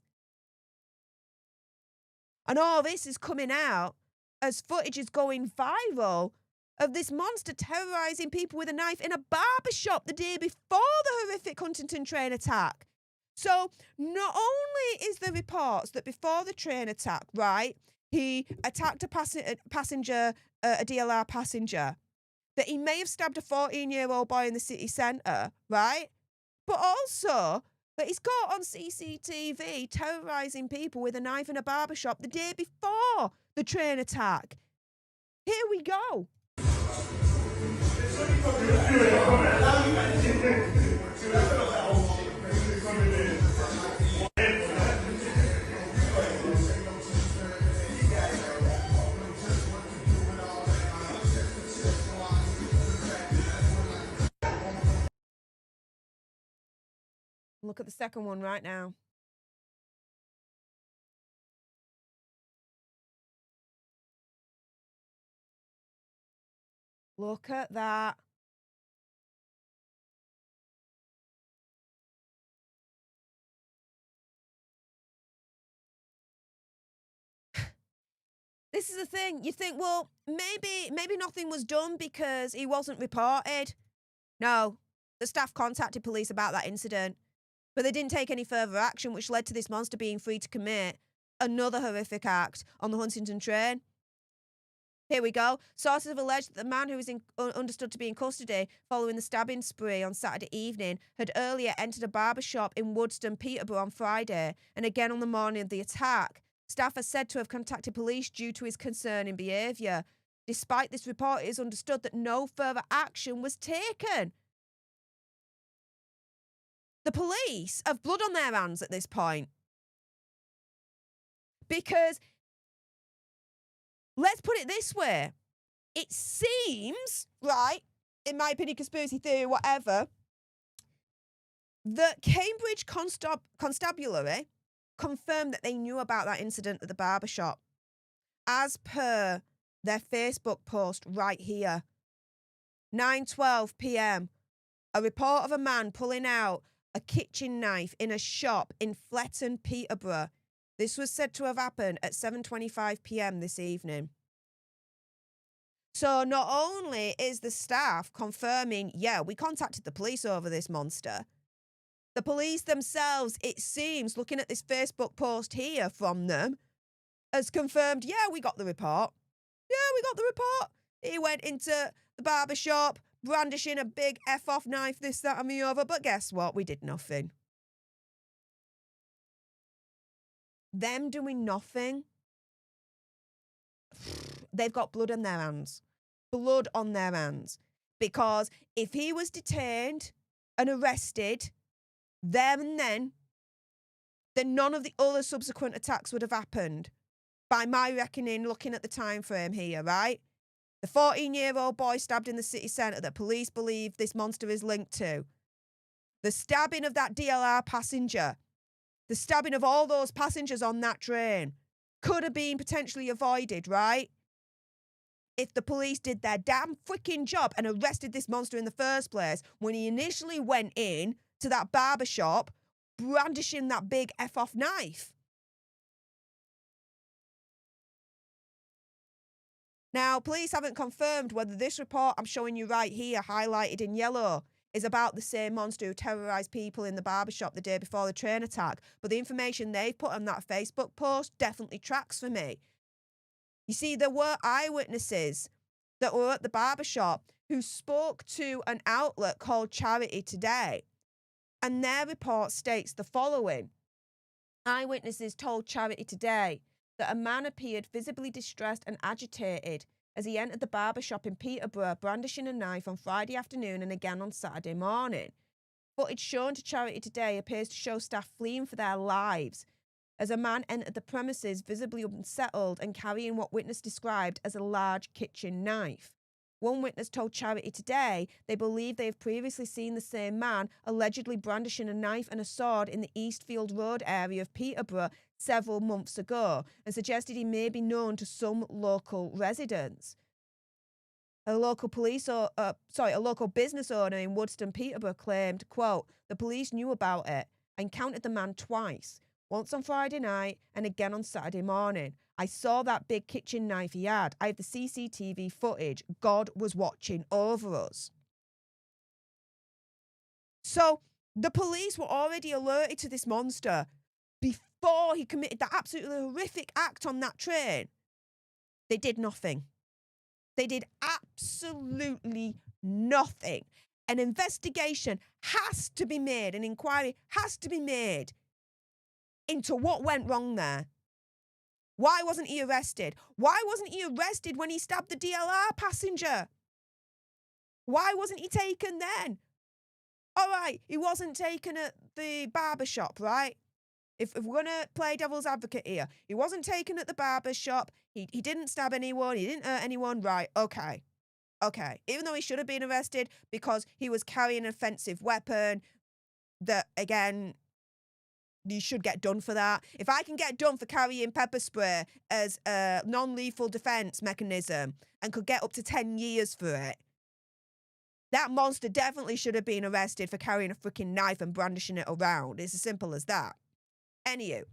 And all this is coming out as footage is going viral of this monster terrorising people with a knife in a barber shop the day before the horrific Huntington train attack. So not only is there reports that before the train attack, right, he attacked a passenger, a DLR passenger, that he may have stabbed a 14-year-old boy in the city centre, right? But also that he's caught on CCTV terrorising people with a knife in a barber shop the day before the train attack. Here we go. Look at the second one right now. Look at that. This is the thing. You think, well, maybe nothing was done because he wasn't reported. No, the staff contacted police about that incident, but they didn't take any further action, which led to this monster being free to commit another horrific act on the Huntington train. Here we go. Sources have alleged that the man who was understood to be in custody following the stabbing spree on Saturday evening had earlier entered a barber shop in Woodstone, Peterborough on Friday, and again on the morning of the attack. Staff are said to have contacted police due to his concerning behaviour. Despite this report, it is understood that no further action was taken. The police have blood on their hands at this point. Because, let's put it this way, it seems, right, in my opinion, conspiracy theory, whatever, that Cambridge Constabulary confirmed that they knew about that incident at the barber shop, as per their Facebook post right here. 9:12 p.m. A report of a man pulling out a kitchen knife in a shop in Fletton, Peterborough. This was said to have happened at 7:25 p.m. this evening. So not only is the staff confirming, yeah, we contacted the police over this monster, the police themselves, it seems, looking at this Facebook post here from them, has confirmed, yeah, we got the report. Yeah, we got the report. He went into the barber shop, brandishing a big F-off knife, this, that, and the other. But guess what? We did nothing. Them doing nothing. They've got blood on their hands. Blood on their hands. Because if he was detained and arrested there and then none of the other subsequent attacks would have happened. By my reckoning, looking at the time frame here, right? The 14-year-old boy stabbed in the city centre that police believe this monster is linked to. The stabbing of that DLR passenger. The stabbing of all those passengers on that train could have been potentially avoided, right? If the police did their damn freaking job and arrested this monster in the first place when he initially went in to that barber shop brandishing that big F-off knife. Now, police haven't confirmed whether this report I'm showing you right here, highlighted in yellow, is about the same monster who terrorised people in the barbershop the day before the train attack, but the information they've put on that Facebook post definitely tracks for me. You see, there were eyewitnesses that were at the barbershop who spoke to an outlet called Charity Today, and their report states the following. Eyewitnesses told Charity Today that a man appeared visibly distressed and agitated as he entered the barber shop in Peterborough, brandishing a knife on Friday afternoon and again on Saturday morning. Footage shown to Charity Today appears to show staff fleeing for their lives as a man entered the premises visibly unsettled and carrying what witness described as a large kitchen knife. One witness told Charity Today they believe they have previously seen the same man allegedly brandishing a knife and a sword in the Eastfield Road area of Peterborough several months ago, and suggested he may be known to some local residents. A local business owner in Woodstone, Peterborough claimed, quote, "The police knew about it and counted the man twice, once on Friday night and again on Saturday morning. I saw that big kitchen knife he had. I have the CCTV footage. God was watching over us." So the police were already alerted to this monster before he committed that absolutely horrific act on that train. They did nothing. They did absolutely nothing. An investigation has to be made, an inquiry has to be made into what went wrong there. Why wasn't he arrested? Why wasn't he arrested when he stabbed the DLR passenger? Why wasn't he taken then? All right, he wasn't taken at the barber shop, right? If we're going to play devil's advocate here, he wasn't taken at the barber shop. He didn't stab anyone. He didn't hurt anyone. Right, okay. Okay. Even though he should have been arrested because he was carrying an offensive weapon, that, again, you should get done for that. If I can get done for carrying pepper spray as a non-lethal defence mechanism and could get up to 10 years for it, that monster definitely should have been arrested for carrying a freaking knife and brandishing it around. It's as simple as that. Anywho,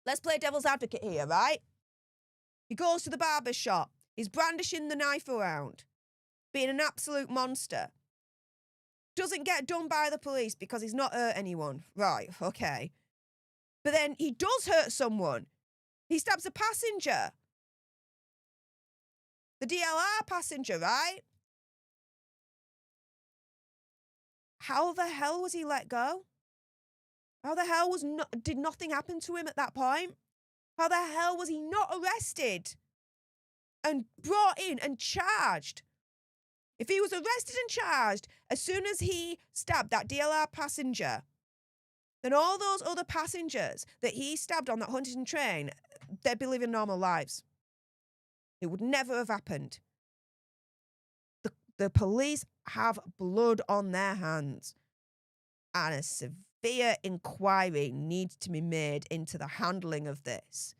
let's play devil's advocate here, right? He goes to the barber shop. He's brandishing the knife around, being an absolute monster. Doesn't get done by the police because he's not hurt anyone. Right, okay. But then he does hurt someone. He stabs a passenger. The DLR passenger, right? How the hell was he let go? How the hell did nothing happen to him at that point? How the hell was he not arrested and brought in and charged? If he was arrested and charged as soon as he stabbed that DLR passenger, then all those other passengers that he stabbed on that Huntingdon train, they'd be living normal lives. It would never have happened. The police have blood on their hands, and a severe inquiry needs to be made into the handling of this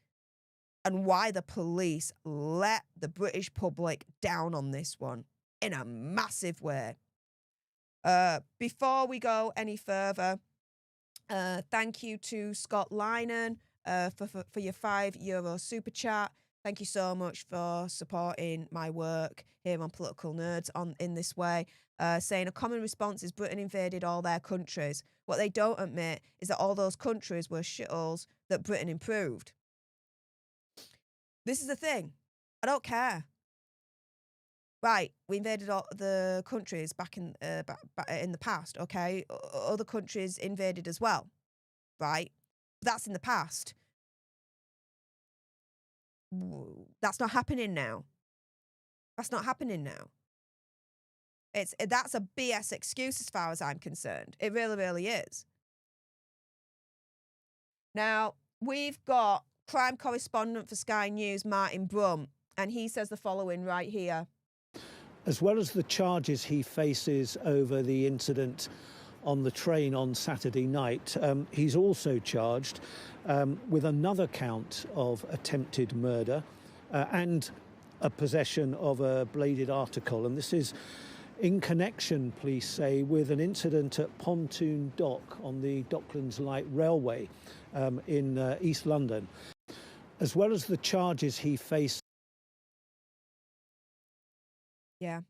and why the police let the British public down on this one in a massive way. Before we go any further, thank you to Scott Lynon for your €5 super chat. Thank you so much for supporting my work here on Political Nerds in this way. Saying a common response is Britain invaded all their countries. What they don't admit is that all those countries were shitholes that Britain improved. This is the thing. I don't care. Right, we invaded all the countries back in the past, okay? Other countries invaded as well, right? That's in the past. That's not happening now. That's not happening now. That's a BS excuse as far as I'm concerned. It really, really is. Now, we've got crime correspondent for Sky News, Martin Brunt, and he says the following right here. As well as the charges he faces over the incident on the train on Saturday night, he's also charged with another count of attempted murder and a possession of a bladed article. And this is in connection, police say, with an incident at Pontoon Dock on the Docklands Light Railway in East London. As well as the charges he faces. Yeah.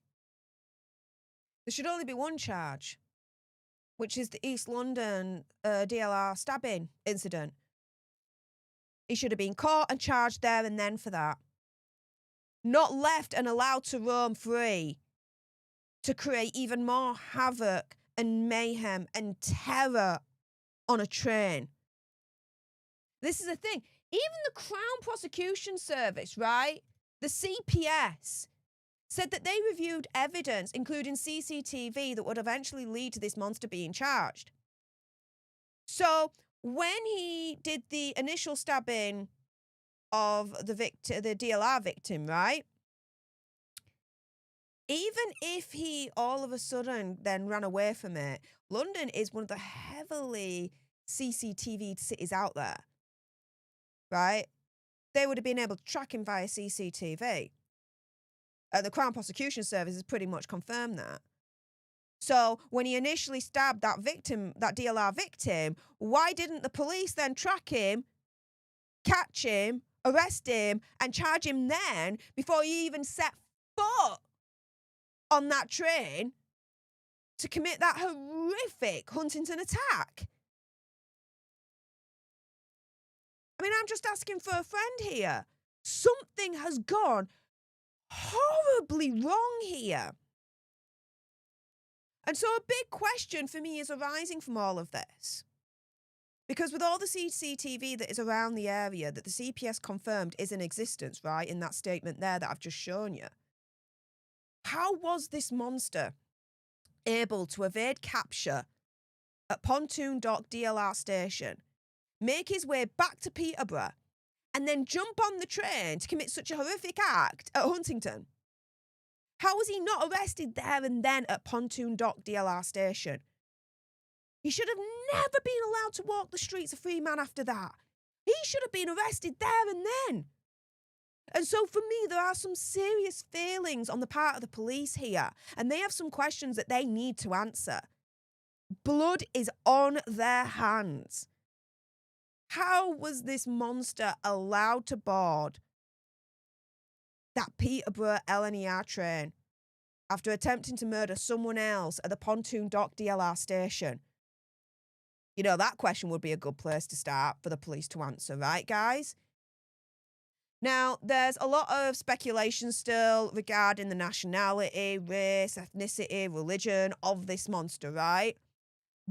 There should only be one charge, which is the East London DLR stabbing incident. He should have been caught and charged there and then for that. Not left and allowed to roam free to create even more havoc and mayhem and terror on a train. This is the thing. Even the Crown Prosecution Service, right? The CPS said that they reviewed evidence, including CCTV, that would eventually lead to this monster being charged. So when he did the initial stabbing of the DLR victim, right? Even if he all of a sudden then ran away from it, London is one of the heavily CCTV cities out there, right? They would have been able to track him via CCTV. The Crown Prosecution Service has pretty much confirmed that. So when he initially stabbed that victim, that DLR victim, why didn't the police then track him, catch him, arrest him, and charge him then before he even set foot on that train to commit that horrific Huntington attack? I mean, I'm just asking for a friend here. Something has gone horribly wrong here. And so a big question for me is arising from all of this. Because with all the CCTV that is around the area that the CPS confirmed is in existence, right, in that statement there that I've just shown you, how was this monster able to evade capture at Pontoon Dock DLR station, make his way back to Peterborough, and then jump on the train to commit such a horrific act at Huntington? How was he not arrested there and then at Pontoon Dock DLR station? He should have never been allowed to walk the streets a free man after that. He should have been arrested there and then. And so for me, there are some serious failings on the part of the police here, and they have some questions that they need to answer. Blood is on their hands. How was this monster allowed to board that Peterborough LNER train after attempting to murder someone else at the Pontoon Dock DLR station? You know, that question would be a good place to start for the police to answer, right, guys? Now, there's a lot of speculation still regarding the nationality, race, ethnicity, religion of this monster, right?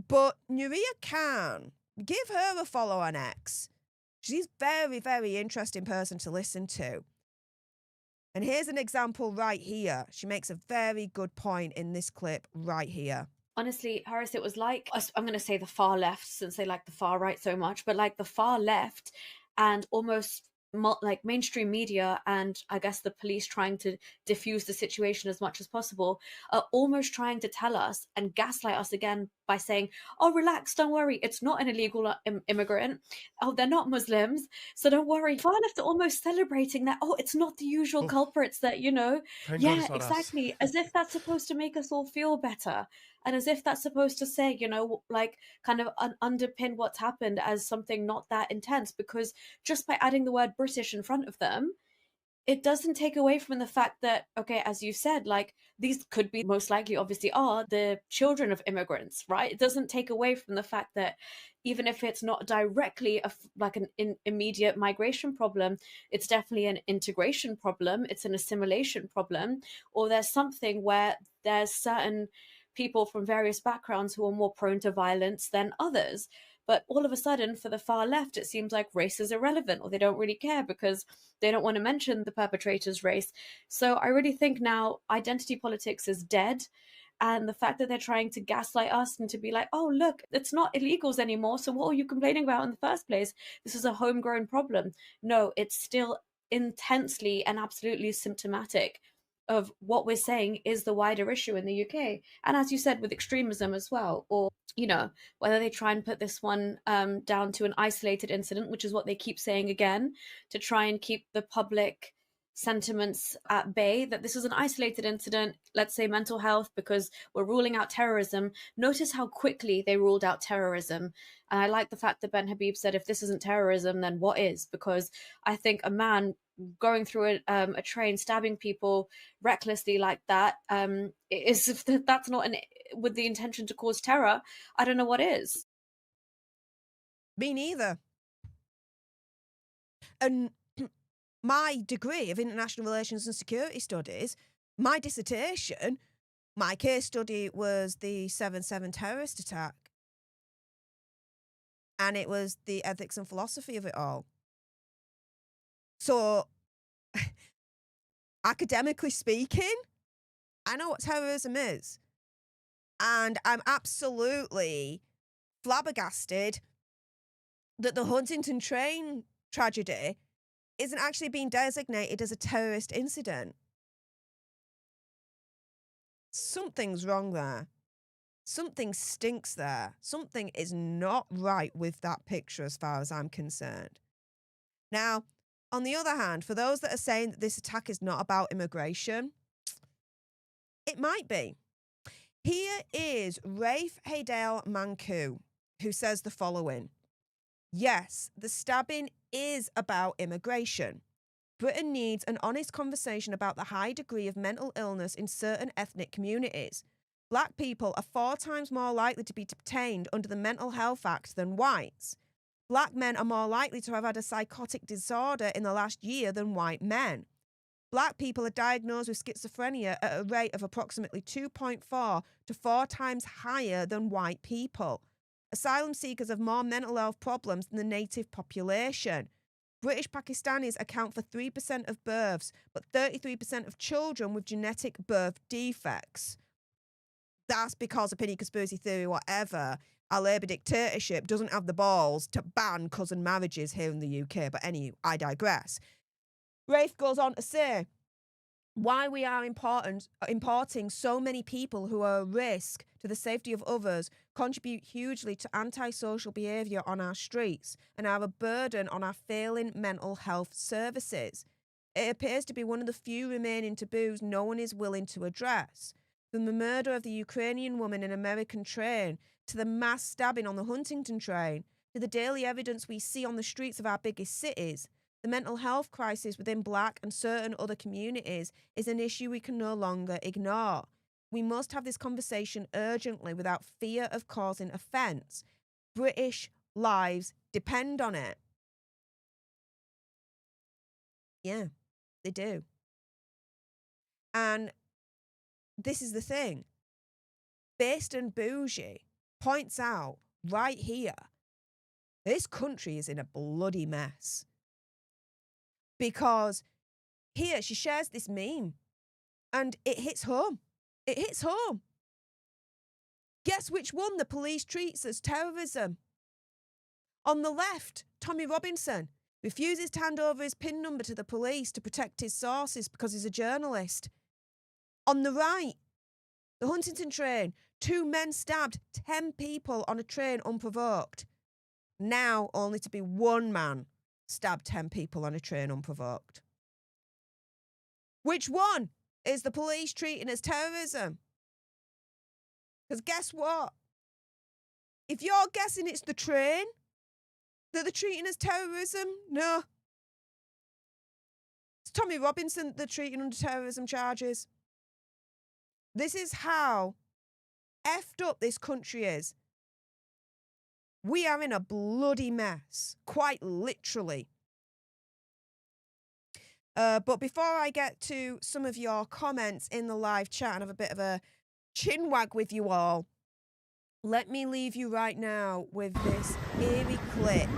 But Nuria Khan, give her a follow on X. She's a very, very interesting person to listen to. And here's an example right here. She makes a very good point in this clip right here. Honestly, Harris, it was like, I'm going to say the far left, since they like the far right so much, but like the far left and almost like mainstream media and I guess the police trying to diffuse the situation as much as possible are almost trying to tell us and gaslight us again by saying, oh, relax, don't worry, it's not an illegal immigrant. Oh, they're not Muslims, so don't worry. Far left are almost celebrating that, oh, it's not the usual culprits that, you know, yeah, exactly. As if that's supposed to make us all feel better. And as if that's supposed to say, you know, like kind of underpin what's happened as something not that intense, because just by adding the word British in front of them, it doesn't take away from the fact that, okay, as you said, like these could be, most likely obviously are, the children of immigrants, right? It doesn't take away from the fact that even if it's not directly like an immediate migration problem, it's definitely an integration problem, it's an assimilation problem, or there's something where there's certain people from various backgrounds who are more prone to violence than others. But all of a sudden, for the far left, it seems like race is irrelevant, or they don't really care because they don't want to mention the perpetrator's race. So I really think now identity politics is dead. And the fact that they're trying to gaslight us and to be like, oh, look, it's not illegals anymore, so what are you complaining about in the first place? This is a homegrown problem. No, it's still intensely and absolutely symptomatic of what we're saying is the wider issue in the UK. And as you said, with extremism as well, or, you know, whether they try and put this one down to an isolated incident, which is what they keep saying again, to try and keep the public sentiments at bay, that this is an isolated incident, let's say mental health, because we're ruling out terrorism. Notice how quickly they ruled out terrorism. And I like the fact that Ben Habib said, if this isn't terrorism, then what is? Because I think a man going through a train, stabbing people recklessly like that, is, if that's not with the intention to cause terror, I don't know what is. Me neither. And my degree of international relations and security studies, my dissertation, my case study was the 7/7 terrorist attack. And it was the ethics and philosophy of it all. So academically speaking, I know what terrorism is. And I'm absolutely flabbergasted that the Huntington train tragedy isn't actually being designated as a terrorist incident. Something's wrong there. Something stinks there. Something is not right with that picture as far as I'm concerned. Now, on the other hand, for those that are saying that this attack is not about immigration, it might be. Here is Rafe Haydel Manku, who says the following. Yes, the stabbing is about immigration. Britain needs an honest conversation about the high degree of mental illness in certain ethnic communities. Black people are 4 times more likely to be detained under the Mental Health Act than whites. Black men are more likely to have had a psychotic disorder in the last year than white men. Black people are diagnosed with schizophrenia at a rate of approximately 2.4 to 4 times higher than white people. Asylum seekers have more mental health problems than the native population. British Pakistanis account for 3% of births, but 33% of children with genetic birth defects. That's because, opinion, conspiracy theory, whatever, our Labour dictatorship doesn't have the balls to ban cousin marriages here in the UK. But anyway, I digress. Rafe goes on to say why we are importing so many people who are a risk to the safety of others contribute hugely to antisocial behaviour on our streets and are a burden on our failing mental health services. It appears to be one of the few remaining taboos no one is willing to address. From the murder of the Ukrainian woman in an American train, to the mass stabbing on the Huntington train, to the daily evidence we see on the streets of our biggest cities, the mental health crisis within Black and certain other communities is an issue we can no longer ignore. We must have this conversation urgently without fear of causing offence. British lives depend on it. Yeah, they do. And this is the thing. Based and Bougie points out right here, this country is in a bloody mess. Because here she shares this meme and it hits home. It hits home. Guess which one the police treats as terrorism? On the left, Tommy Robinson refuses to hand over his PIN number to the police to protect his sources because he's a journalist. On the right, the Huntington train, 2 men stabbed 10 people on a train unprovoked. Now only to be 1 man stabbed 10 people on a train unprovoked. Which one is the police treating as terrorism? Because guess what? If you're guessing it's the train that they're treating as terrorism, no. It's Tommy Robinson that they're treating under terrorism charges. This is how effed up this country is. We are in a bloody mess, quite literally. But before I get to some of your comments in the live chat and have a bit of a chinwag with you all, let me leave you right now with this eerie clip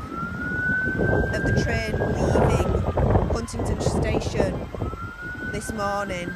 of the train leaving Huntington Station this morning.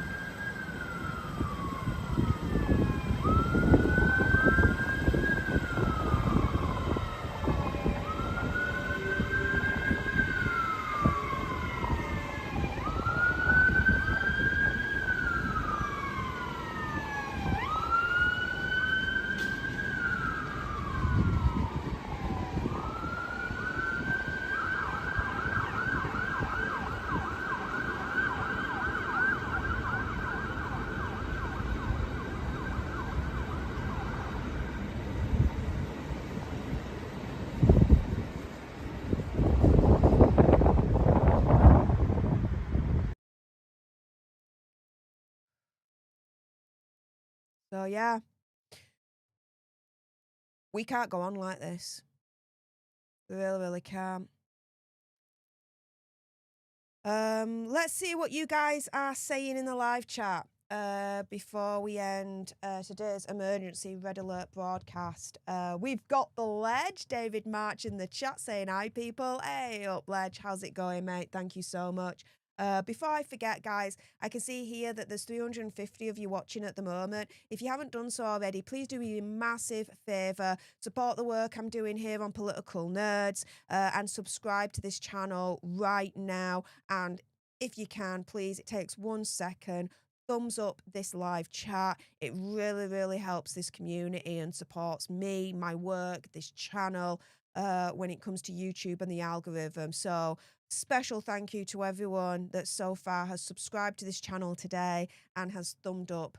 So yeah, we can't go on like this. We really can't. Let's see what you guys are saying in the live chat before we end today's emergency red alert broadcast. We've got the Ledge, David March in the chat saying hi people. Hey up Ledge, how's it going mate? Thank you so much. Before I forget, guys, I can see here that there's 350 of you watching at the moment. If you haven't done so already, please do me a massive favour. Support the work I'm doing here on Political Nerds and subscribe to this channel right now. And if you can, please, it takes 1 second. Thumbs up this live chat. It really, really helps this community and supports me, my work, this channel when it comes to YouTube and the algorithm. So special thank you to everyone that so far has subscribed to this channel today and has thumbed up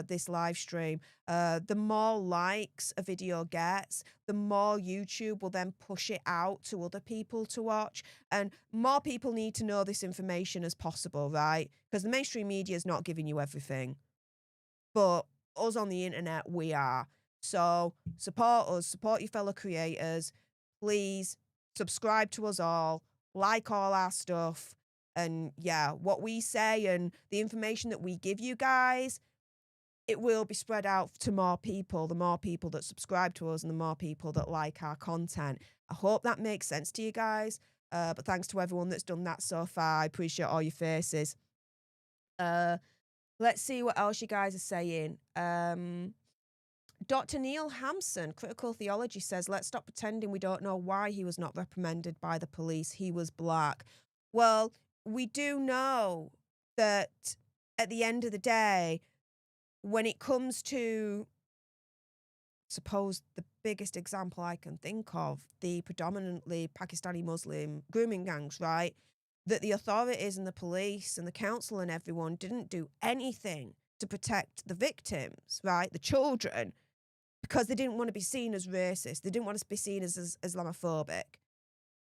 this live stream. The more likes a video gets, the more YouTube will then push it out to other people to watch, and more people need to know this information as possible, right? Because the mainstream media is not giving you everything, but us on the internet, we are. So support us, support your fellow creators. Please subscribe to us all, like all our stuff, and yeah, what we say and the information that we give you guys, it will be spread out to more people, the more people that subscribe to us and the more people that like our content. I hope that makes sense to you guys. But thanks to everyone that's done that so far. I appreciate all your faces. Let's see what else you guys are saying. Dr. Neil Hampson, Critical Theology, says, let's stop pretending we don't know why he was not reprimanded by the police. He was black. Well, we do know that at the end of the day, when it comes to, suppose the biggest example I can think of, the predominantly Pakistani Muslim grooming gangs, right? That the authorities and the police and the council and everyone didn't do anything to protect the victims, right? The children, because they didn't want to be seen as racist. They didn't want to be seen as Islamophobic,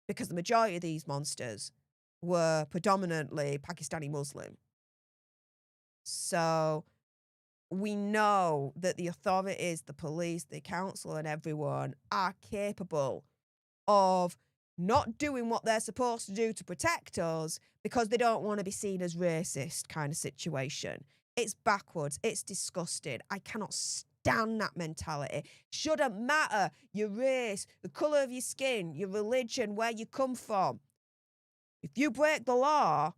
because the majority of these monsters were predominantly Pakistani Muslim. So we know that the authorities, the police, the council and everyone are capable of not doing what they're supposed to do to protect us because they don't want to be seen as racist kind of situation. It's backwards. It's disgusting. I cannot stand that mentality. Shouldn't matter your race, the colour of your skin, your religion, where you come from. If you break the law,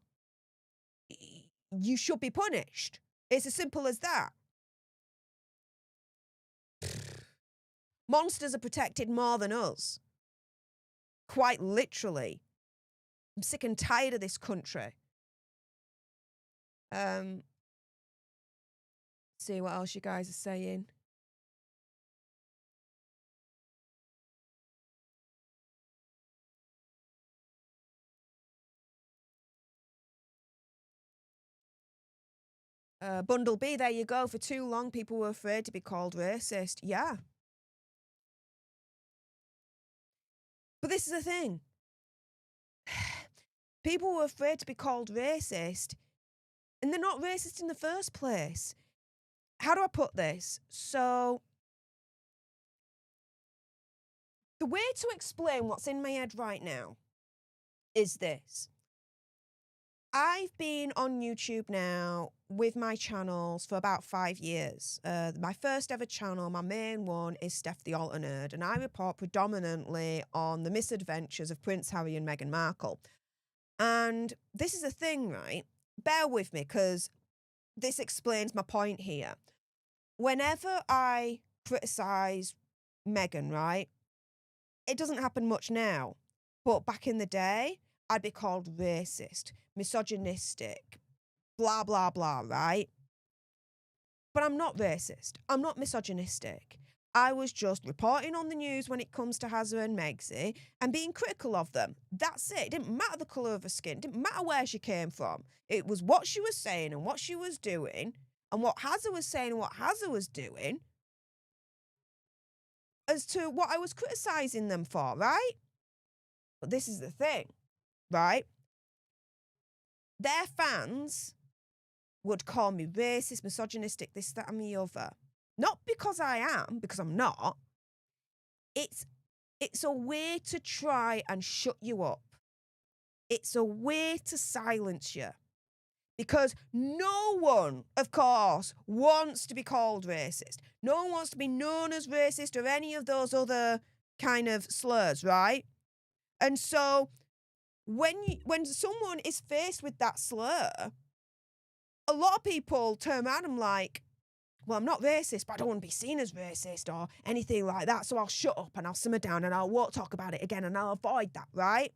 you should be punished. It's as simple as that. Monsters are protected more than us. Quite literally. I'm sick and tired of this country. See what else you guys are saying. Bundle B, there you go. For too long, people were afraid to be called racist. Yeah. But this is the thing. People were afraid to be called racist, and they're not racist in the first place. How do I put this? So, the way to explain what's in my head right now is this. I've been on YouTube now with my channels for about 5 years. My first ever channel, my main one, is Steph the Alter Nerd, and I report predominantly on the misadventures of Prince Harry and Meghan Markle. And this is a thing, right? Bear with me, because this explains my point here. Whenever I criticise Meghan, right, it doesn't happen much now. But back in the day, I'd be called racist, misogynistic, blah, blah, blah, right? But I'm not racist. I'm not misogynistic. I was just reporting on the news when it comes to Hazza and Megxie and being critical of them. That's it. It didn't matter the colour of her skin. It didn't matter where she came from. It was what she was saying and what she was doing and what Hazza was saying and what Hazza was doing as to what I was criticising them for, right? But this is the thing, right? Their fans would call me racist, misogynistic, this, that, and the other. Not because I am, because I'm not. It's a way to try and shut you up. It's a way to silence you. Because no one, of course, wants to be called racist. No one wants to be known as racist or any of those other kind of slurs, right? And so when someone is faced with that slur, a lot of people turn around and like, well, I'm not racist, but I don't want to be seen as racist or anything like that, so I'll shut up and I'll simmer down and I won't talk about it again and I'll avoid that, right?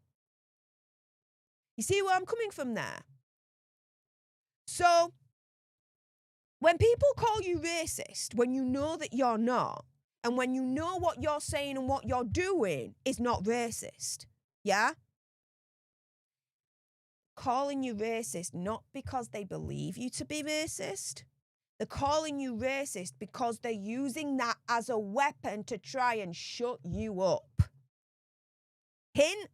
You see where I'm coming from there? So, when people call you racist, when you know that you're not, and when you know what you're saying and what you're doing is not racist, yeah? Calling you racist not because they believe you to be racist. They're calling you racist because they're using that as a weapon to try and shut you up. Hint,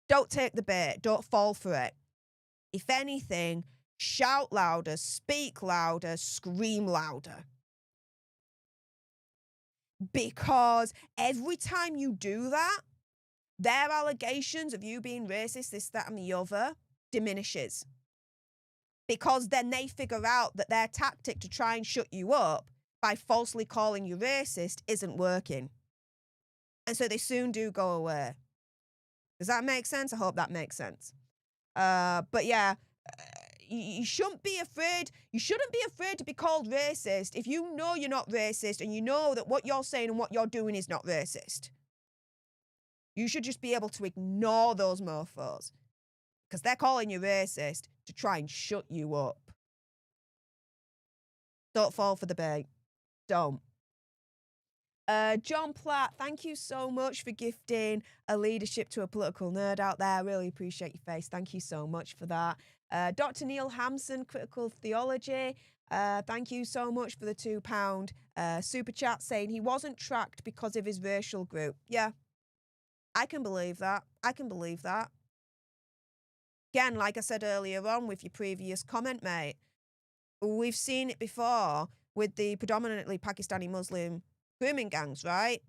don't take the bait, don't fall for it. If anything, shout louder, speak louder, scream louder. Because every time you do that, their allegations of you being racist, this, that, and the other, diminishes. Because then they figure out that their tactic to try and shut you up by falsely calling you racist isn't working. And so they soon do go away. Does that make sense? I hope that makes sense. But yeah, you shouldn't be afraid. You shouldn't be afraid to be called racist if you know you're not racist and you know that what you're saying and what you're doing is not racist. You should just be able to ignore those mofos because they're calling you racist to try and shut you up. Don't fall for the bait. Don't. John Platt, thank you so much for gifting a leadership to a political nerd out there. I really appreciate your face. Thank you so much for that. Dr. Neil Hampson, Critical Theology, thank you so much for the £2 super chat saying he wasn't tracked because of his racial group. Yeah, I can believe that. I can believe that. Again, like I said earlier on with your previous comment, mate, we've seen it before with the predominantly Pakistani Muslim grooming gangs, right?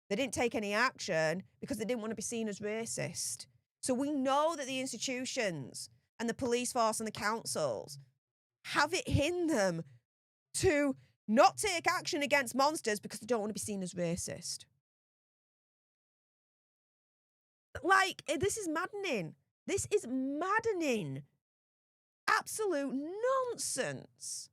They didn't take any action because they didn't want to be seen as racist. So we know that the institutions and the police force and the councils have it in them to not take action against monsters because they don't want to be seen as racist. Like, this is maddening. This is maddening. Absolute nonsense.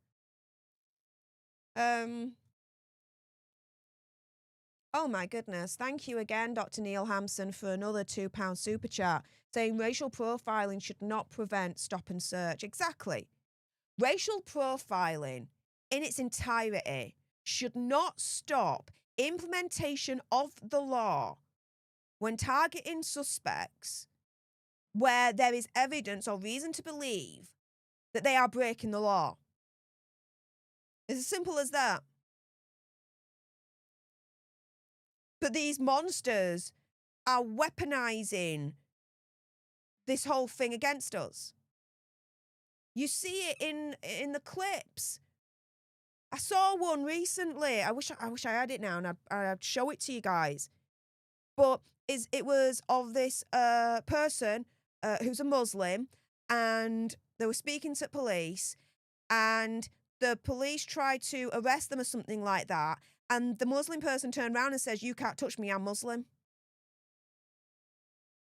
Oh my goodness. Thank you again, Dr. Neil Hampson, for another £2 super chat saying racial profiling should not prevent stop and search. Exactly. Racial profiling in its entirety should not stop implementation of the law when targeting suspects where there is evidence or reason to believe that they are breaking the law. It's as simple as that. But these monsters are weaponizing this whole thing against us. You see it in the clips. I saw one recently. I wish I had it now and I'd show it to you guys. But it was of this person who's a Muslim, and they were speaking to police, and the police tried to arrest them or something like that, and the Muslim person turned around and says, "You can't touch me, I'm Muslim."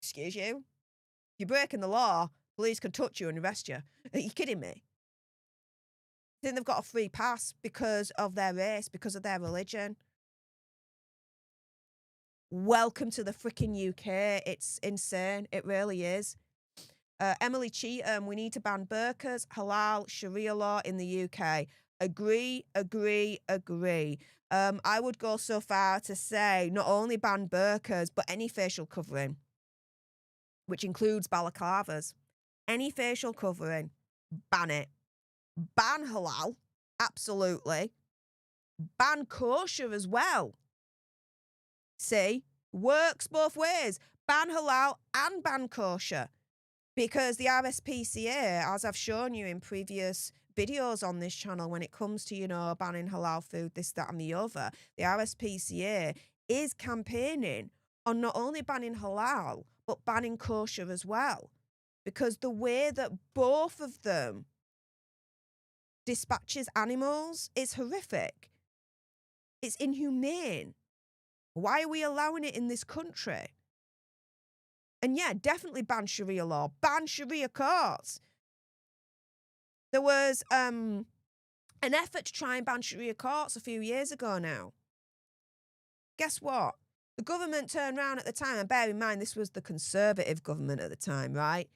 Excuse you? If you're breaking the law, police can touch you and arrest you. Are you kidding me? I think they've got a free pass because of their race, because of their religion. Welcome to the freaking UK. It's insane. It really is. Emily Cheatham, we need to ban burqas, halal, Sharia law in the UK. Agree. I would go so far to say not only ban burqas, but any facial covering, which includes balaclavas. Any facial covering, ban it. Ban halal, absolutely. Ban kosher as well. See, works both ways. Ban halal and ban kosher. Because the RSPCA, as I've shown you in previous videos on this channel, when it comes to, banning halal food, this, that, and the other, the RSPCA is campaigning on not only banning halal, but banning kosher as well. Because the way that both of them dispatches animals is horrific. It's inhumane. Why are we allowing it in this country? And yeah, definitely ban Sharia law, ban Sharia courts. There was an effort to try and ban Sharia courts a few years ago now. Guess what? The government turned around at the time, and bear in mind this was the Conservative government at the time, right?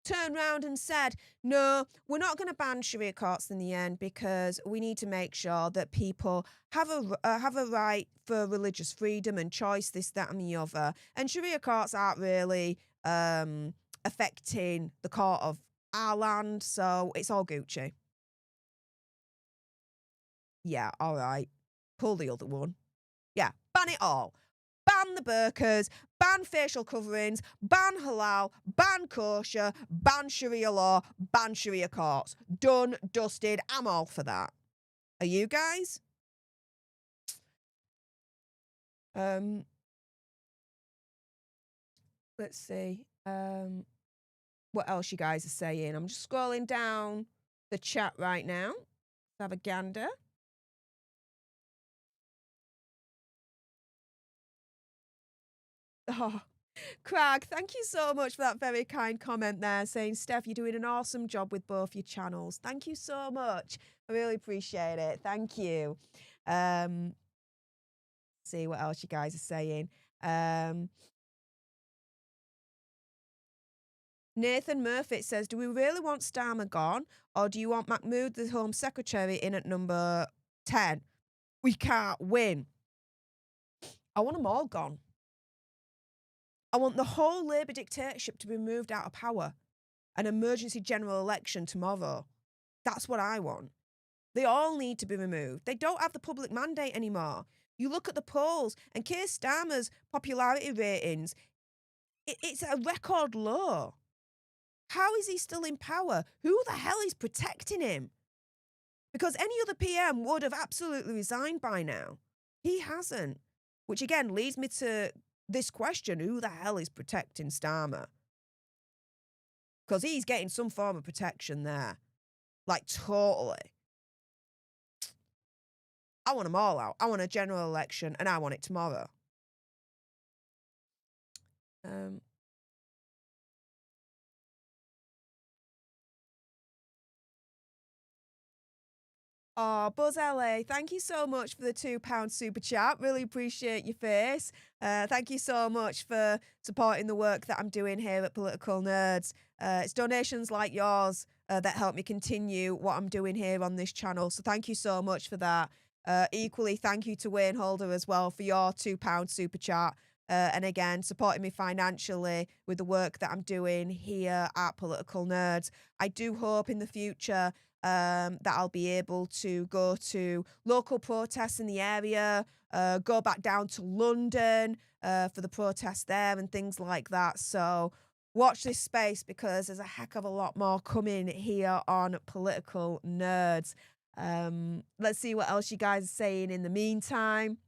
Turned round and said, no, we're not going to ban Sharia courts in the end because we need to make sure that people have a right for religious freedom and choice, this, that and the other. And Sharia courts aren't really affecting the court of our land, so it's all Gucci. Yeah, all right. Pull the other one. Yeah, ban it all. Ban the burqas, ban facial coverings, ban halal, ban kosher, ban Sharia law, ban Sharia courts. Done, dusted. I'm all for that. Are you guys? Let's see. What else you guys are saying? I'm just scrolling down the chat right now. Let's have a gander. Oh, Crag, thank you so much for that very kind comment there, saying, Steph, you're doing an awesome job with both your channels. Thank you so much. I really appreciate it. Thank you. See what else you guys are saying. Nathan Murphy says, do we really want Starmer gone, or do you want Mahmood, the Home Secretary, in at number 10? We can't win. I want them all gone. I want the whole Labour dictatorship to be moved out of power. An emergency general election tomorrow. That's what I want. They all need to be removed. They don't have the public mandate anymore. You look at the polls and Keir Starmer's popularity ratings, it's at a record low. How is he still in power? Who the hell is protecting him? Because any other PM would have absolutely resigned by now. He hasn't. Which again leads me to this question, who the hell is protecting Starmer? Because he's getting some form of protection there. Like, totally. I want them all out. I want a general election, and I want it tomorrow. Oh, Buzz LA, thank you so much for the £2 super chat. Really appreciate your face. Thank you so much for supporting the work that I'm doing here at Political Nerds. It's donations like yours that help me continue what I'm doing here on this channel. So thank you so much for that. Equally, thank you to Wayne Holder as well for your £2 super chat. And again, supporting me financially with the work that I'm doing here at Political Nerds. I do hope in the future that I'll be able to go to local protests in the area, go back down to London for the protests there and things like that. So watch this space because there's a heck of a lot more coming here on Political Nerds. Let's see what else you guys are saying in the meantime.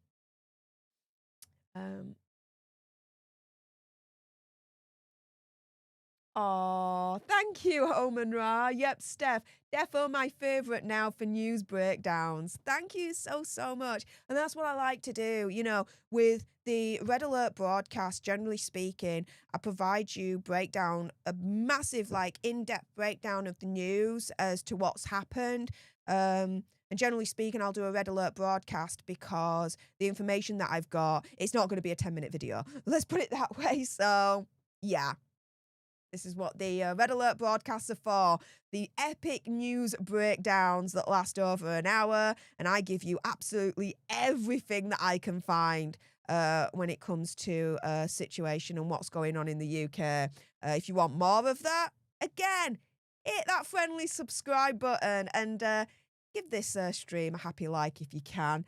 Oh, thank you, Oman Ra. Yep, Steph, defo my favourite now for news breakdowns. Thank you so, so much. And that's what I like to do. You know, with the Red Alert broadcast, generally speaking, I provide you breakdown, a massive, like, in-depth breakdown of the news as to what's happened. And generally speaking, I'll do a Red Alert broadcast because the information that I've got, it's not going to be a 10-minute video. Let's put it that way. So, yeah. This is what the Red Alert broadcasts are for. The epic news breakdowns that last over an hour. And I give you absolutely everything that I can find when it comes to a situation and what's going on in the UK. If you want more of that, again, hit that friendly subscribe button and give this stream a happy like if you can.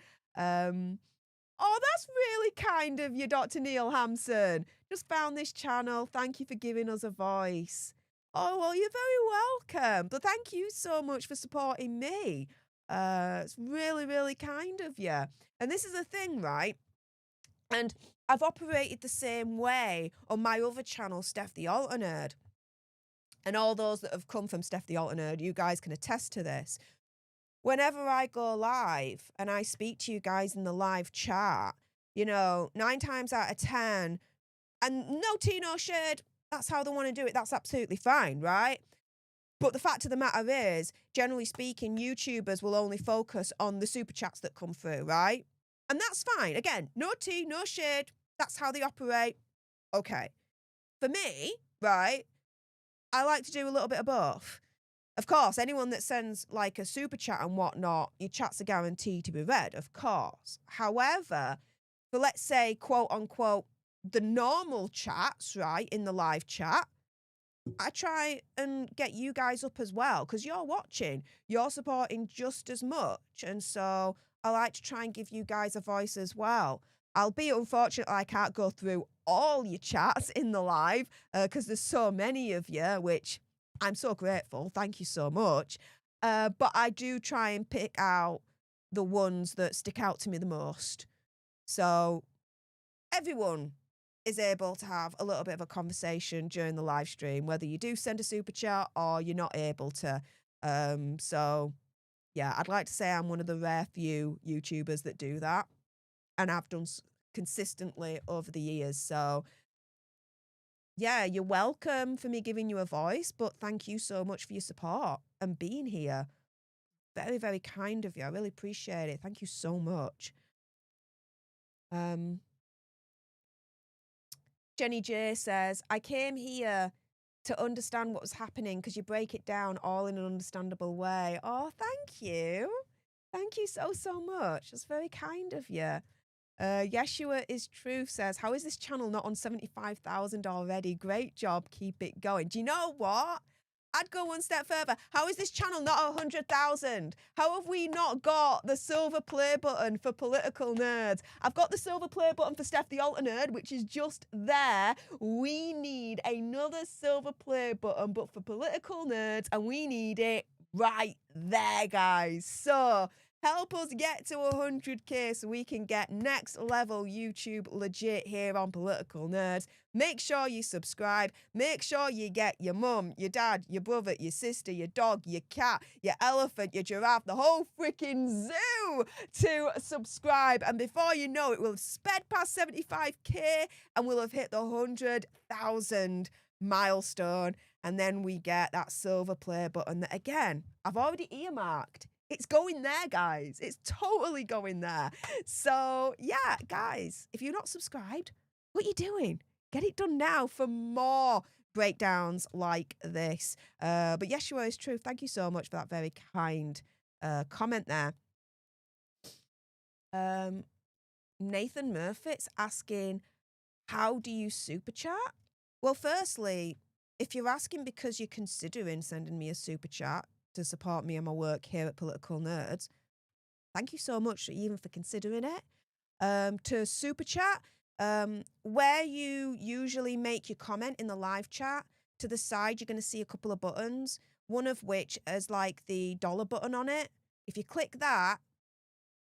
Oh, that's really kind of you, Dr. Neil Hampson. Just found this channel. Thank you for giving us a voice. Oh, well, you're very welcome. But thank you so much for supporting me. It's really, really kind of you. And this is the thing, right? And I've operated the same way on my other channel, Steph the Alter Nerd. And all those that have come from Steph the Alter Nerd, you guys can attest to this. Whenever I go live and I speak to you guys in the live chat, you know, 9 times out of 10, and no tea, no shade, That's how they want to do it. That's absolutely fine, right? But the fact of the matter is, generally speaking, YouTubers will only focus on the super chats that come through, right? And that's fine. Again, no tea, no shade. That's how they operate. Okay. For me, right, I like to do a little bit of both. Of course, anyone that sends like a super chat and whatnot, your chats are guaranteed to be read, of course. However, for let's say, quote unquote, the normal chats, right, in the live chat, I try and get you guys up as well because you're watching, you're supporting just as much. And so I like to try and give you guys a voice as well. Albeit, unfortunately, I can't go through all your chats in the live because there's so many of you, which I'm so grateful. Thank you so much. But I do try and pick out the ones that stick out to me the most. So everyone is able to have a little bit of a conversation during the live stream, whether you do send a super chat or you're not able to. So yeah, I'd like to say I'm one of the rare few YouTubers that do that, and I've done consistently over the years. So yeah, you're welcome for me giving you a voice, but thank you so much for your support and being here. Very, very kind of you. I really appreciate it. Thank you so much. Jenny J says, I came here to understand what was happening because you break it down all in an understandable way. Oh, thank you. Thank you so, so much. That's very kind of you. Yeshua is Truth says, how is this channel not on 75,000 already? Great job. Keep it going. Do you know what? I'd go one step further. How is this channel not 100,000? How have we not got the silver play button for political nerds? I've got the silver play button for Steph the Alter Nerd, which is just there. We need another silver play button, but for political nerds, and we need it right there, guys. So help us get to 100k so we can get next level YouTube legit here on Political Nerds. Make sure you subscribe. Make sure you get your mum, your dad, your brother, your sister, your dog, your cat, your elephant, your giraffe, the whole freaking zoo to subscribe. And before you know it, we'll have sped past 75k and we'll have hit the 100,000 milestone. And then we get that silver play button that, again, I've already earmarked. It's going there, guys. It's totally going there. So, yeah, guys, if you're not subscribed, what are you doing? Get it done now for more breakdowns like this. But Yeshua is True. Thank you so much for that very kind comment there. Nathan Murfit's asking, how do you super chat? Well, firstly, if you're asking because you're considering sending me a super chat to support me and my work here at Political Nerds, thank you so much even for considering it. To super chat, where you usually make your comment in the live chat, to the side you're going to see a couple of buttons, one of which is like the dollar button on it. If you click that,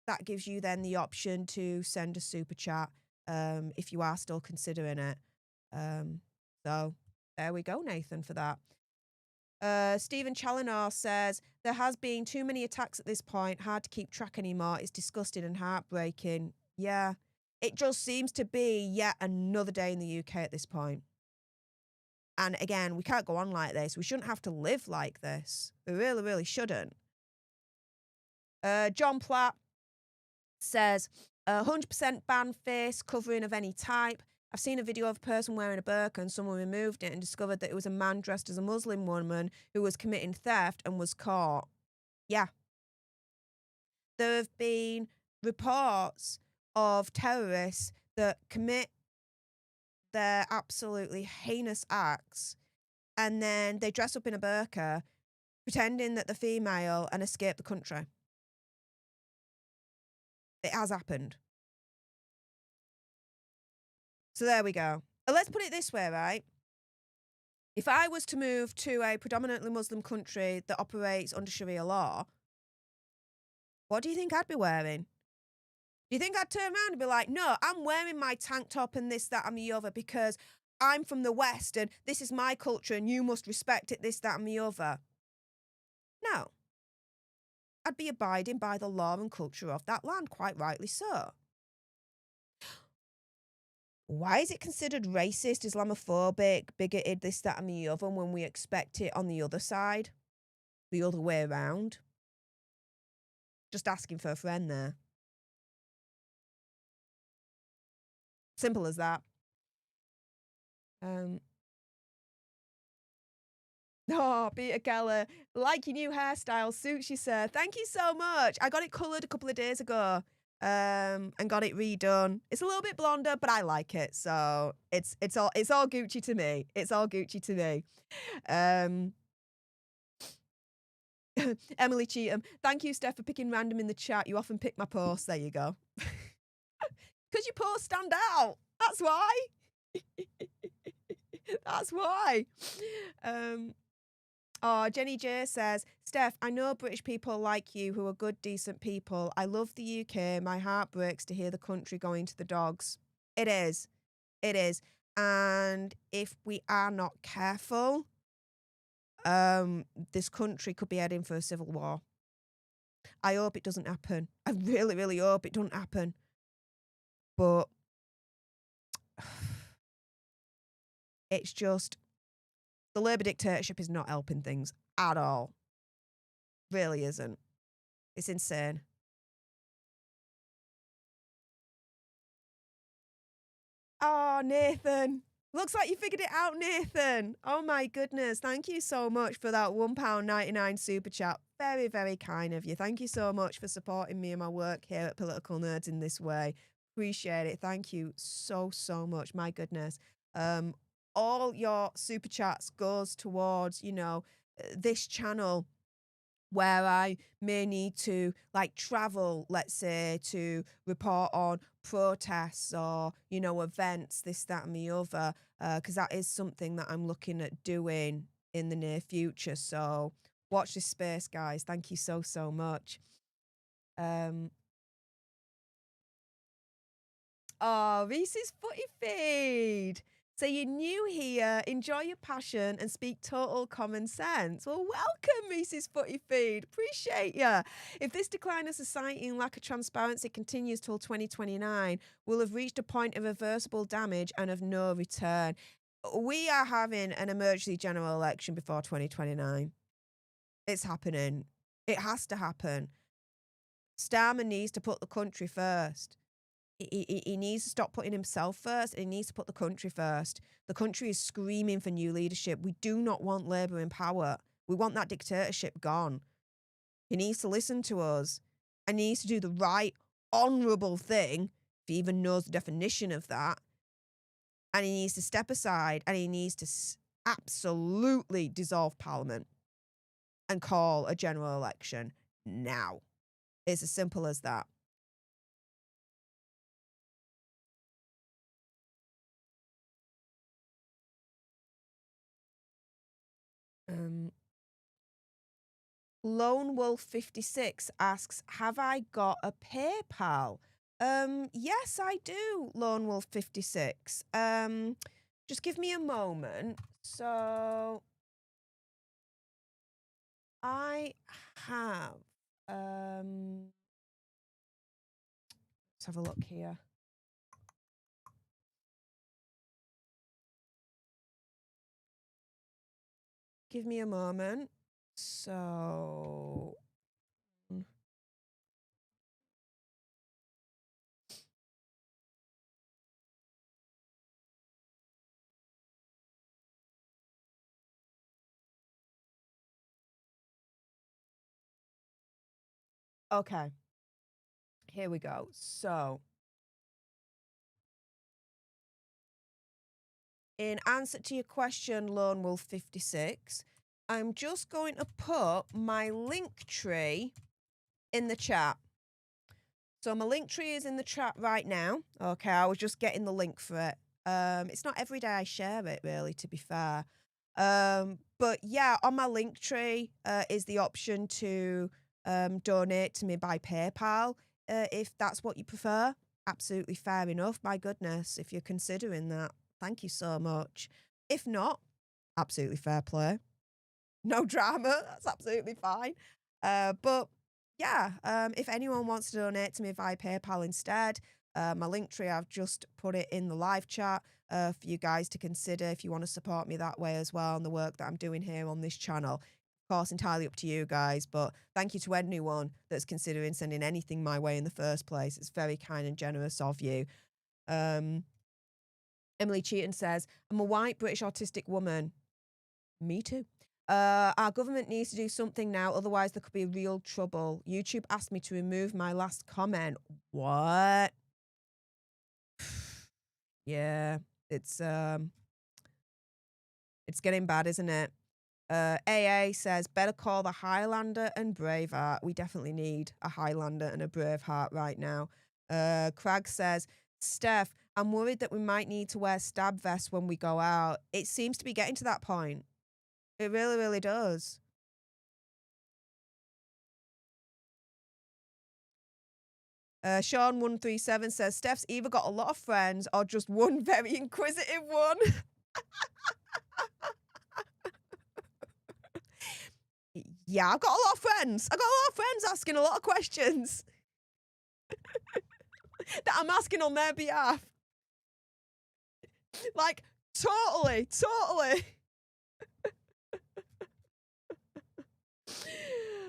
that gives you then the option to send a super chat if you are still considering it. So there we go, Nathan, for that. Stephen Challinor says, there has been too many attacks at this point, hard to keep track anymore. It's disgusting and heartbreaking. Yeah, it just seems to be yet another day in the UK at this point. And again, we can't go on like this. We shouldn't have to live like this. We really, really shouldn't. John Platt says, 100% ban face covering of any type. I've seen a video of a person wearing a burqa and someone removed it and discovered that it was a man dressed as a Muslim woman who was committing theft and was caught. Yeah. There have been reports of terrorists that commit their absolutely heinous acts and then they dress up in a burqa pretending that they're female and escape the country. It has happened. So there we go. Let's put it this way, right? If I was to move to a predominantly Muslim country that operates under Sharia law, what do you think I'd be wearing? Do you think I'd turn around and be like, no, I'm wearing my tank top and this, that, and the other because I'm from the West and this is my culture and you must respect it, this, that, and the other? No. I'd be abiding by the law and culture of that land, quite rightly so. Why is it considered racist, Islamophobic, bigoted, this, that, and the other when we expect it on the other side? The other way around? Just asking for a friend there. Simple as that. Oh, Peter Keller, like your new hairstyle, suits you, sir. Thank you so much. I got it coloured a couple of days ago, and got it redone. It's a little bit blonder, but I like it, so it's all Gucci to me. It's all Gucci to me. Emily Cheatham, thank you, Steph, for picking random in the chat. You often pick my posts. There you go. Because your posts stand out. That's why. That's why. Oh, Jenny J says, Steph, I know British people like you who are good, decent people. I love the UK. My heart breaks to hear the country going to the dogs. It is. It is. And if we are not careful, this country could be heading for a civil war. I hope it doesn't happen. I really, really hope it doesn't happen. But it's just, the Labour dictatorship is not helping things at all. Really isn't. It's insane. Oh, Nathan. Looks like you figured it out, Nathan. Oh my goodness. Thank you so much for that £1.99 super chat. Very, very kind of you. Thank you so much for supporting me and my work here at Political Nerds in this way. Appreciate it. Thank you so, so much. My goodness. All your super chats goes towards, you know, this channel where I may need to like travel, let's say, to report on protests or, you know, events, this, that, and the other, because that is something that I'm looking at doing in the near future. So watch this space, guys. Thank you so, so much. Oh, Reese's Footy Feed. So you're new here, enjoy your passion and speak total common sense. Well, welcome, Reese's Footy Feed. Appreciate ya. If this decline of society and lack of transparency continues till 2029, we'll have reached a point of irreversible damage and of no return. We are having an emergency general election before 2029. It's happening. It has to happen. Starmer needs to put the country first. He needs to stop putting himself first, and he needs to put the country first. The country is screaming for new leadership. We do not want Labour in power. We want that dictatorship gone. He needs to listen to us, and he needs to do the right, honourable thing, if he even knows the definition of that. And he needs to step aside, and he needs to absolutely dissolve Parliament and call a general election now. It's as simple as that. Lone Wolf 56 asks, have I got a PayPal? Yes, I do, Lone Wolf 56. Just give me a moment. So I have, let's have a look here. Give me a moment. So okay, here we go. So in answer to your question, Lone Wolf 56, I'm just going to put my link tree in the chat. So my link tree is in the chat right now. Okay, I was just getting the link for it. It's not every day I share it, really, to be fair. But yeah, on my link tree is the option to donate to me by PayPal, if that's what you prefer. Absolutely fair enough. My goodness, if you're considering that, thank you so much. If not, absolutely fair play. No drama. That's absolutely fine. But yeah, if anyone wants to donate to me via PayPal instead, My link tree, I've just put it in the live chat for you guys to consider if you want to support me that way as well, and the work that I'm doing here on this channel. Of course, entirely up to you guys, but thank you to anyone that's considering sending anything my way in the first place. It's very kind and generous of you. Emily Cheaton says, I'm a white British autistic woman. Me too. Our government needs to do something now, otherwise there could be real trouble. YouTube asked me to remove my last comment. What? Yeah, it's getting bad, isn't it? AA says, better call the Highlander and Braveheart. We definitely need a Highlander and a Braveheart right now. Crag says, Steph, I'm worried that we might need to wear stab vests when we go out. It seems to be getting to that point. It really, really does. Sean137 says, Steph's either got a lot of friends or just one very inquisitive one. Yeah, I've got a lot of friends. I've got a lot of friends asking a lot of questions that I'm asking on their behalf. Like, totally.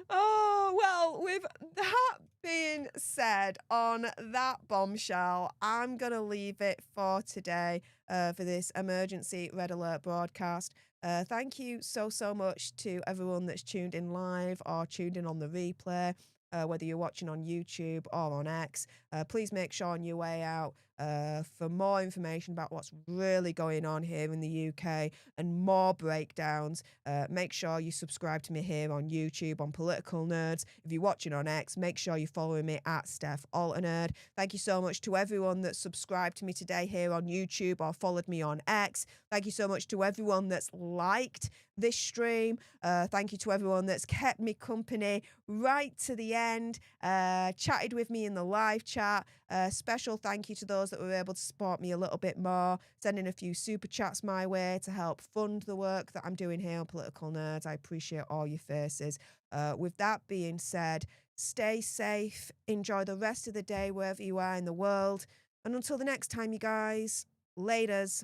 Oh, well, with that being said, on that bombshell, I'm going to leave it for today for this emergency Red Alert broadcast. Thank you so much to everyone that's tuned in live or tuned in on the replay, whether you're watching on YouTube or on X. Please make sure on your way out for more information about what's really going on here in the UK and more breakdowns. Make sure you subscribe to me here on YouTube on Political Nerds. If you're watching on X, make sure you're following me at Steph Alternerd. Thank you so much to everyone that subscribed to me today here on YouTube or followed me on X. Thank you so much to everyone that's liked this stream. Thank you to everyone that's kept me company right to the end, chatted with me in the live chat. Special thank you to those that were able to support me a little bit more, sending a few super chats my way to help fund the work that I'm doing here on Political Nerds. I appreciate all your faces. With that being said, stay safe, enjoy the rest of the day wherever you are in the world, and until the next time, you guys, laters.